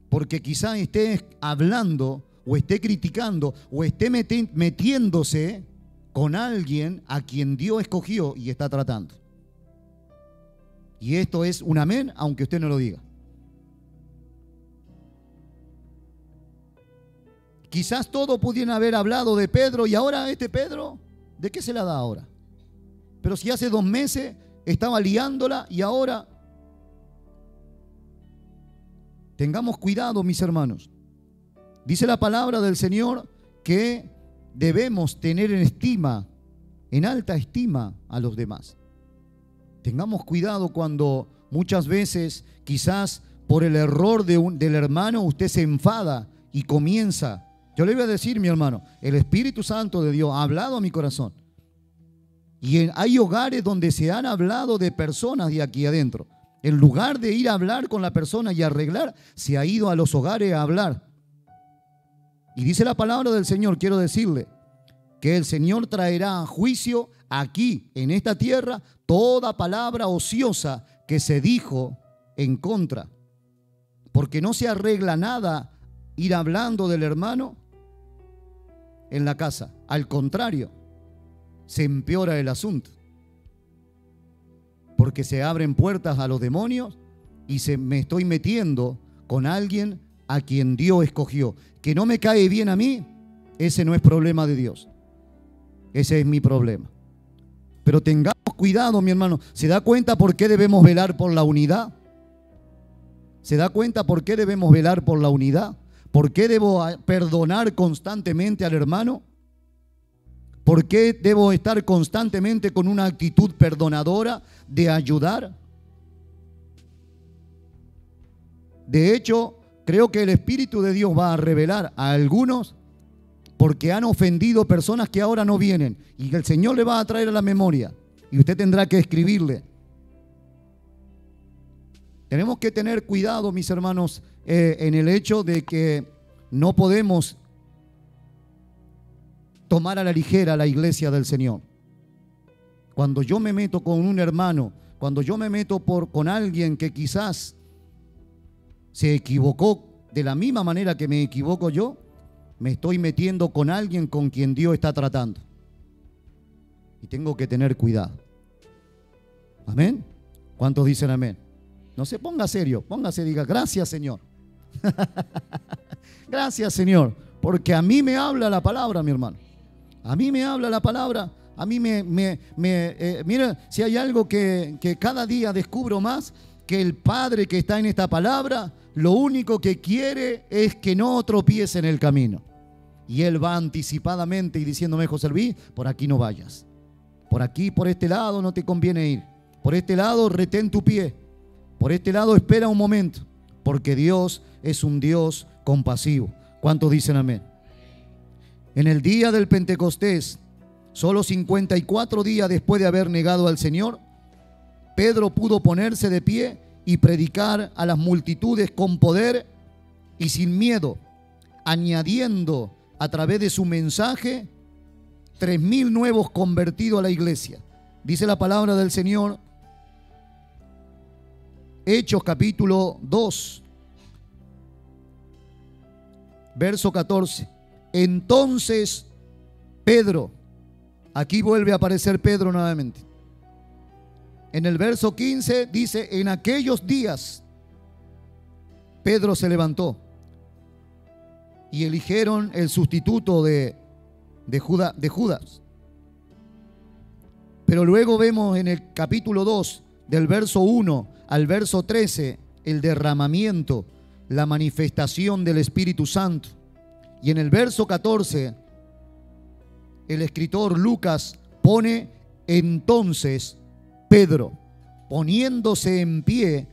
porque quizá esté hablando o esté criticando o esté metiéndose con alguien a quien Dios escogió y está tratando. Y esto es un amén, aunque usted no lo diga. Quizás todos pudieran haber hablado de Pedro y ahora este Pedro, ¿de qué se la da ahora? Pero si hace 2 meses estaba liándola y ahora... Tengamos cuidado, mis hermanos. Dice la palabra del Señor que debemos tener en alta estima a los demás. Tengamos cuidado cuando muchas veces, quizás por el error del hermano, usted se enfada y comienza. Yo le voy a decir, mi hermano, el Espíritu Santo de Dios ha hablado a mi corazón. Y hay hogares donde se han hablado de personas de aquí adentro. En lugar de ir a hablar con la persona y arreglar, se ha ido a los hogares a hablar. Y dice la palabra del Señor, quiero decirle, que el Señor traerá a juicio aquí, en esta tierra, toda palabra ociosa que se dijo en contra. Porque no se arregla nada ir hablando del hermano en la casa. Al contrario, se empeora el asunto. Porque se abren puertas a los demonios y me estoy metiendo con alguien a quien Dios escogió. Que no me cae bien a mí, ese no es problema de Dios. Ese es mi problema. Pero tengamos cuidado, mi hermano. ¿Se da cuenta por qué debemos velar por la unidad? ¿Se da cuenta por qué debemos velar por la unidad? ¿Por qué debo perdonar constantemente al hermano? ¿Por qué debo estar constantemente con una actitud perdonadora de ayudar? De hecho, creo que el Espíritu de Dios va a revelar a algunos porque han ofendido personas que ahora no vienen y que el Señor le va a traer a la memoria y usted tendrá que escribirle. Tenemos que tener cuidado, mis hermanos, en el hecho de que no podemos tomar a la ligera la iglesia del Señor. Cuando yo me meto con un hermano, cuando yo me meto con alguien que quizás se equivocó de la misma manera que me equivoco yo, me estoy metiendo con alguien con quien Dios está tratando. Y tengo que tener cuidado. ¿Amén? ¿Cuántos dicen amén? No se ponga serio, póngase y diga, gracias Señor. Gracias Señor, porque a mí me habla la palabra, mi hermano. A mí me habla la palabra. A mí mira, si hay algo que cada día descubro más, que el Padre que está en esta palabra, lo único que quiere es que no tropiece en el camino. Y Él va anticipadamente y diciéndome, José Luis, por aquí no vayas. Por aquí, por este lado no te conviene ir. Por este lado retén tu pie. Por este lado espera un momento. Porque Dios es un Dios compasivo. ¿Cuántos dicen amén? En el día del Pentecostés, solo 54 días después de haber negado al Señor, Pedro pudo ponerse de pie y predicar a las multitudes con poder y sin miedo, añadiendo a través de su mensaje 3.000 nuevos convertidos a la iglesia. Dice la palabra del Señor, Hechos capítulo 2, verso 14. Entonces Pedro, aquí vuelve a aparecer Pedro nuevamente. En el verso 15 dice, en aquellos días Pedro se levantó y eligieron el sustituto de Judas. Pero luego vemos en el capítulo 2, del verso 1 al verso 13, el derramamiento, la manifestación del Espíritu Santo. Y en el verso 14, el escritor Lucas pone entonces Pedro, poniéndose en pie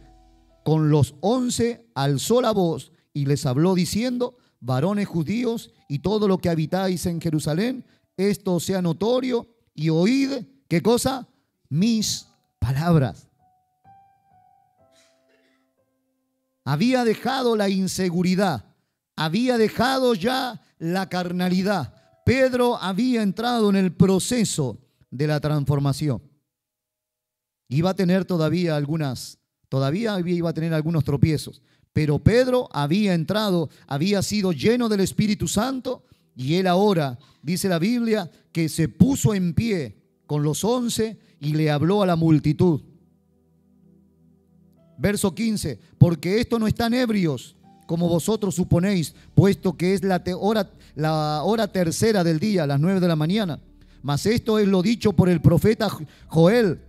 con los 11, alzó la voz y les habló diciendo, varones judíos y todo lo que habitáis en Jerusalén, esto sea notorio y oíd, ¿qué cosa? Mis palabras. Había dejado la inseguridad, había dejado ya la carnalidad. Pedro había entrado en el proceso de la transformación. Iba a tener todavía iba a tener algunos tropiezos, pero Pedro había entrado, había sido lleno del Espíritu Santo y él ahora, dice la Biblia, que se puso en pie con los 11 y le habló a la multitud. Verso 15, porque esto no están ebrios, como vosotros suponéis, puesto que es la hora tercera del día, las 9 de la mañana. Mas esto es lo dicho por el profeta Joel.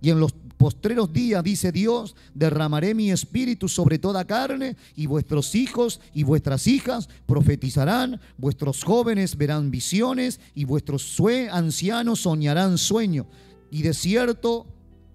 Y en los postreros días, dice Dios, derramaré mi espíritu sobre toda carne, y vuestros hijos y vuestras hijas profetizarán, vuestros jóvenes verán visiones, y vuestros ancianos soñarán sueños. Y de cierto,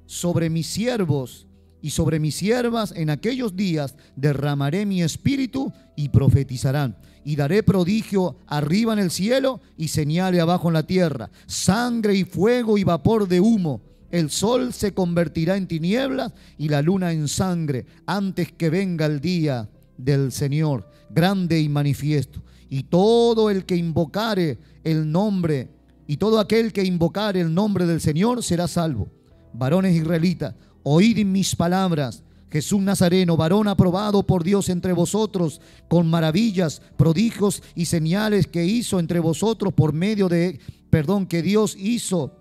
sobre mis siervos y sobre mis siervas en aquellos días derramaré mi espíritu y profetizarán. Y daré prodigio arriba en el cielo y señales abajo en la tierra, sangre y fuego y vapor de humo. El sol se convertirá en tinieblas y la luna en sangre antes que venga el día del Señor, grande y manifiesto. Y todo el que invocare el nombre, y todo aquel que invocare el nombre del Señor será salvo. Varones israelitas, oíd mis palabras. Jesús Nazareno, varón aprobado por Dios entre vosotros, con maravillas, prodigios y señales que hizo entre vosotros por medio de, que Dios hizo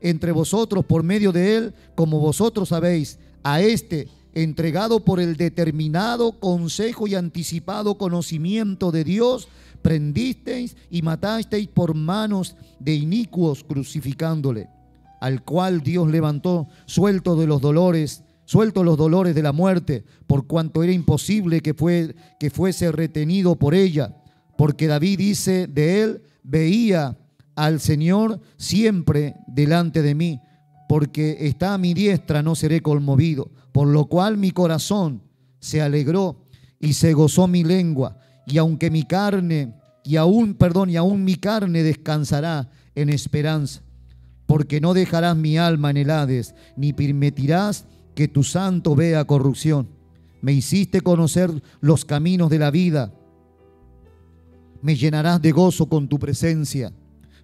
entre vosotros por medio de él, como vosotros sabéis, a este entregado por el determinado consejo y anticipado conocimiento de Dios, prendisteis y matasteis por manos de inicuos, crucificándole, al cual Dios levantó sueltos los dolores de la muerte, por cuanto era imposible que fuese retenido por ella. Porque David dice de él, veía al Señor siempre delante de mí, porque está a mi diestra, no seré conmovido. Por lo cual mi corazón se alegró y se gozó mi lengua, y aunque mi carne, y aún mi carne descansará en esperanza, porque no dejarás mi alma en el Hades, ni permitirás que tu santo vea corrupción. Me hiciste conocer los caminos de la vida, me llenarás de gozo con tu presencia.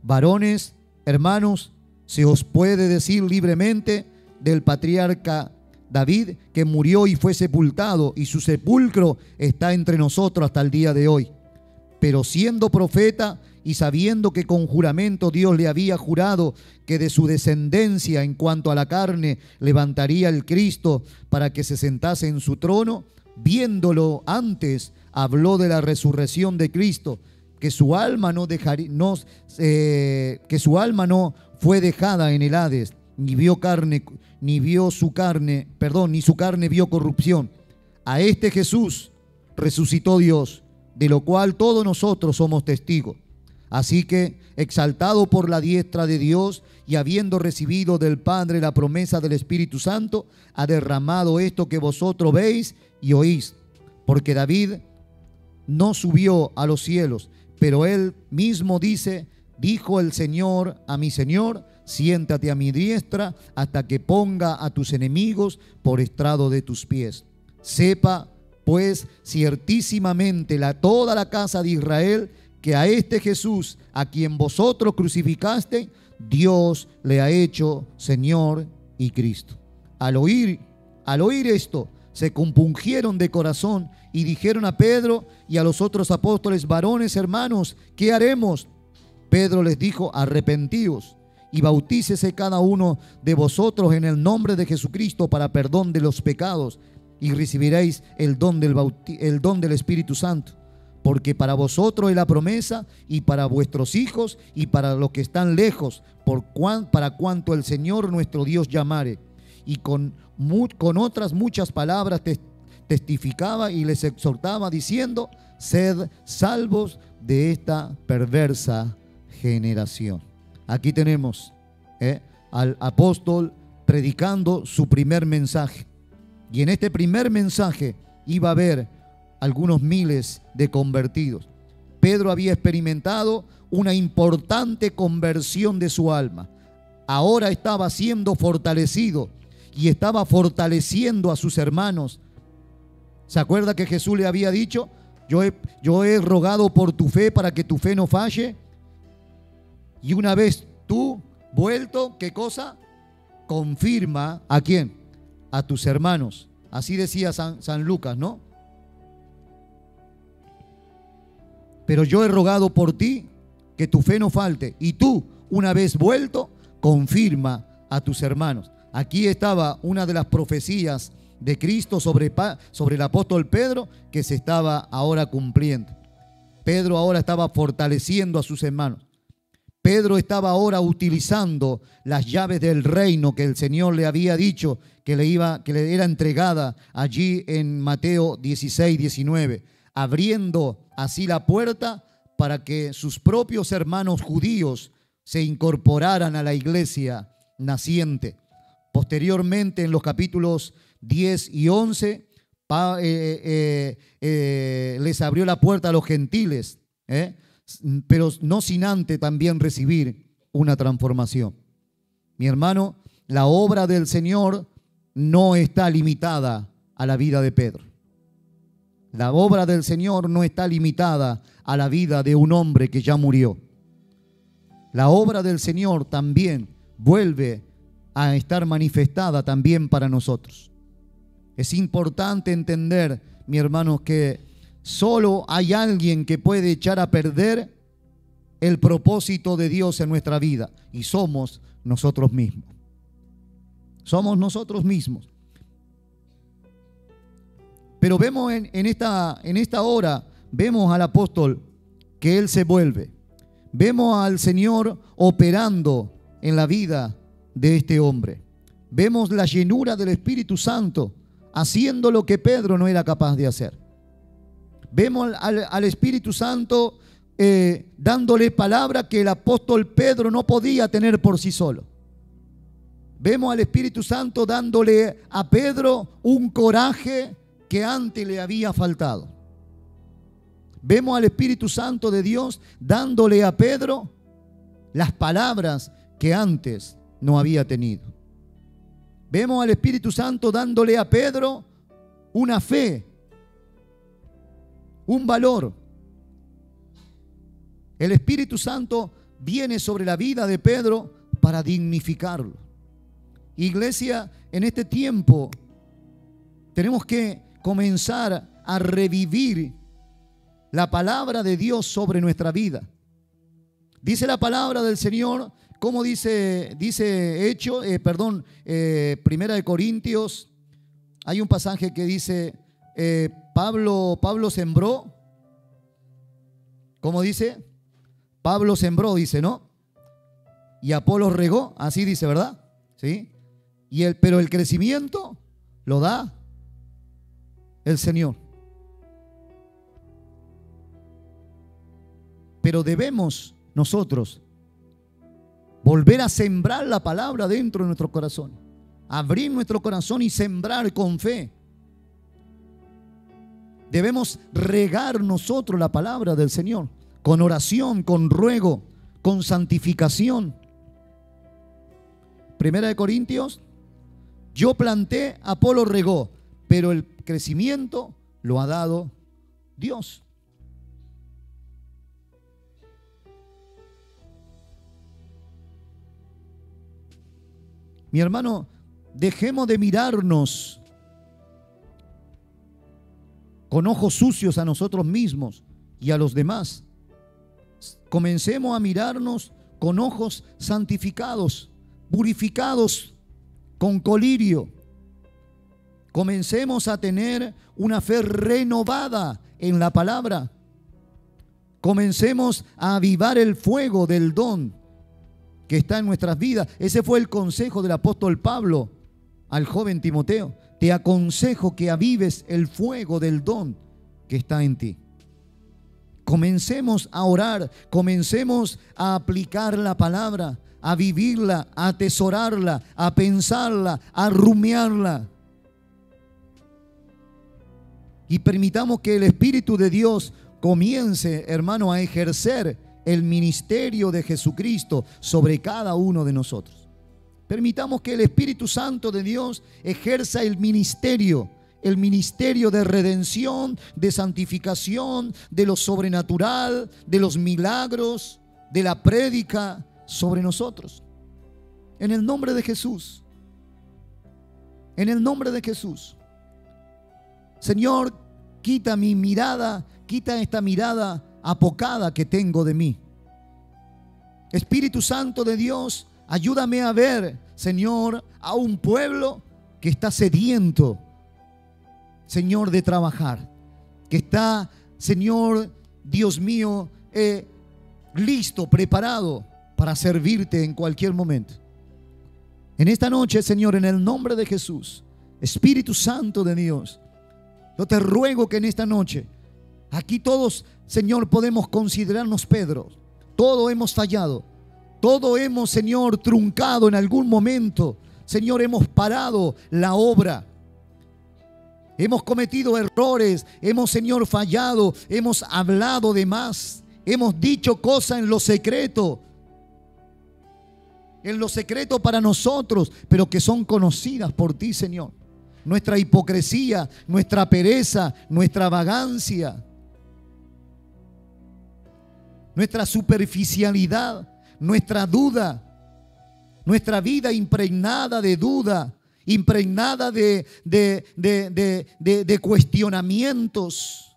Varones, hermanos, se os puede decir libremente del patriarca David, que murió y fue sepultado, y su sepulcro está entre nosotros hasta el día de hoy. Pero siendo profeta y sabiendo que con juramento Dios le había jurado que de su descendencia en cuanto a la carne levantaría el Cristo para que se sentase en su trono, viéndolo antes, habló de la resurrección de Cristo, que su alma no fue dejada en el Hades, ni su carne vio corrupción. A este Jesús resucitó Dios, de lo cual todos nosotros somos testigos. Así que, exaltado por la diestra de Dios y habiendo recibido del Padre la promesa del Espíritu Santo, ha derramado esto que vosotros veis y oís. Porque David no subió a los cielos, pero él mismo dijo el Señor a mi Señor: siéntate a mi diestra hasta que ponga a tus enemigos por estrado de tus pies. Sepa, pues, ciertísimamente toda la casa de Israel, que a este Jesús, a quien vosotros crucificaste, Dios le ha hecho Señor y Cristo. Al oír esto, se compungieron de corazón y dijeron a Pedro y a los otros apóstoles: varones, hermanos, ¿qué haremos? Pedro les dijo: arrepentíos y bautícese cada uno de vosotros en el nombre de Jesucristo para perdón de los pecados, y recibiréis el don del Espíritu Santo. Porque para vosotros es la promesa, y para vuestros hijos, y para los que están lejos, para cuanto el Señor nuestro Dios llamare. Y con otras muchas palabras testificaba y les exhortaba, diciendo: sed salvos de esta perversa generación. Aquí tenemos al apóstol predicando su primer mensaje. Y en este primer mensaje iba a haber algunos miles de convertidos. Pedro había experimentado una importante conversión de su alma. Ahora estaba siendo fortalecido y estaba fortaleciendo a sus hermanos. ¿Se acuerda que Jesús le había dicho: yo he rogado por tu fe para que tu fe no falle? Y una vez tú vuelto, ¿qué cosa? Confirma, ¿a quién? A tus hermanos. Así decía San Lucas, ¿no? Pero yo he rogado por ti que tu fe no falte, y tú, una vez vuelto, confirma a tus hermanos. Aquí estaba una de las profecías de Cristo sobre el apóstol Pedro, que se estaba ahora cumpliendo. Pedro ahora estaba fortaleciendo a sus hermanos. Pedro estaba ahora utilizando las llaves del reino que el Señor le había dicho que le era entregada allí en Mateo 16, 19, abriendo así la puerta para que sus propios hermanos judíos se incorporaran a la iglesia naciente. Posteriormente, en los capítulos 10 y 11, les abrió la puerta a los gentiles, pero no sin antes también recibir una transformación. Mi hermano, la obra del Señor no está limitada a la vida de Pedro. La obra del Señor no está limitada a la vida de un hombre que ya murió. La obra del Señor también vuelve a estar manifestada también para nosotros. Es importante entender, mi hermano, que solo hay alguien que puede echar a perder el propósito de Dios en nuestra vida, y somos nosotros mismos. Somos nosotros mismos. Pero vemos en esta hora, vemos al apóstol que él se vuelve. Vemos al Señor operando en la vida de este hombre. Vemos la llenura del Espíritu Santo haciendo lo que Pedro no era capaz de hacer. Vemos al Espíritu Santo dándole palabra que el apóstol Pedro no podía tener por sí solo. Vemos al Espíritu Santo dándole a Pedro un coraje que antes le había faltado. Vemos al Espíritu Santo de Dios dándole a Pedro las palabras que antes no había tenido. Vemos al Espíritu Santo dándole a Pedro una fe, un valor. El Espíritu Santo viene sobre la vida de Pedro para dignificarlo. Iglesia, en este tiempo tenemos que comenzar a revivir la palabra de Dios sobre nuestra vida. Dice la palabra del Señor, como dice Primera de Corintios, hay un pasaje que dice, Pablo sembró, ¿cómo dice? Pablo sembró, dice, ¿no? Y Apolos regó, así dice, ¿verdad? ¿Sí? Pero el crecimiento lo da el Señor. Pero debemos nosotros volver a sembrar la palabra dentro de nuestro corazón. Abrir nuestro corazón y sembrar con fe. Debemos regar nosotros la palabra del Señor con oración, con ruego, con santificación. Primera de Corintios, yo planté, Apolo regó, pero el crecimiento lo ha dado Dios. Mi hermano, dejemos de mirarnos con ojos sucios a nosotros mismos y a los demás. Comencemos a mirarnos con ojos santificados, purificados con colirio. Comencemos a tener una fe renovada en la palabra. Comencemos a avivar el fuego del don que está en nuestras vidas. Ese fue el consejo del apóstol Pablo al joven Timoteo. Te aconsejo que avives el fuego del don que está en ti. Comencemos a orar, comencemos a aplicar la palabra, a vivirla, a atesorarla, a pensarla, a rumiarla. Y permitamos que el Espíritu de Dios comience, hermano, a ejercer el ministerio de Jesucristo sobre cada uno de nosotros. Permitamos que el Espíritu Santo de Dios ejerza el ministerio de redención, de santificación, de lo sobrenatural, de los milagros, de la prédica sobre nosotros. En el nombre de Jesús. En el nombre de Jesús. Señor, quita mi mirada, quita esta mirada apocada que tengo de mí. Espíritu Santo de Dios, ayúdame a ver, Señor, a un pueblo que está sediento, Señor, de trabajar, que está, Señor, Dios mío, listo, preparado para servirte en cualquier momento. En esta noche, Señor, en el nombre de Jesús, Espíritu Santo de Dios, yo te ruego que en esta noche, aquí todos, Señor, podemos considerarnos Pedro. Todos hemos fallado. Todos hemos, Señor, truncado en algún momento. Señor, hemos parado la obra. Hemos cometido errores. Hemos, Señor, fallado. Hemos hablado de más. Hemos dicho cosas en lo secreto. En lo secreto para nosotros, pero que son conocidas por ti, Señor. Nuestra hipocresía, nuestra pereza, nuestra vagancia, nuestra superficialidad, nuestra duda, nuestra vida impregnada de duda, impregnada de cuestionamientos.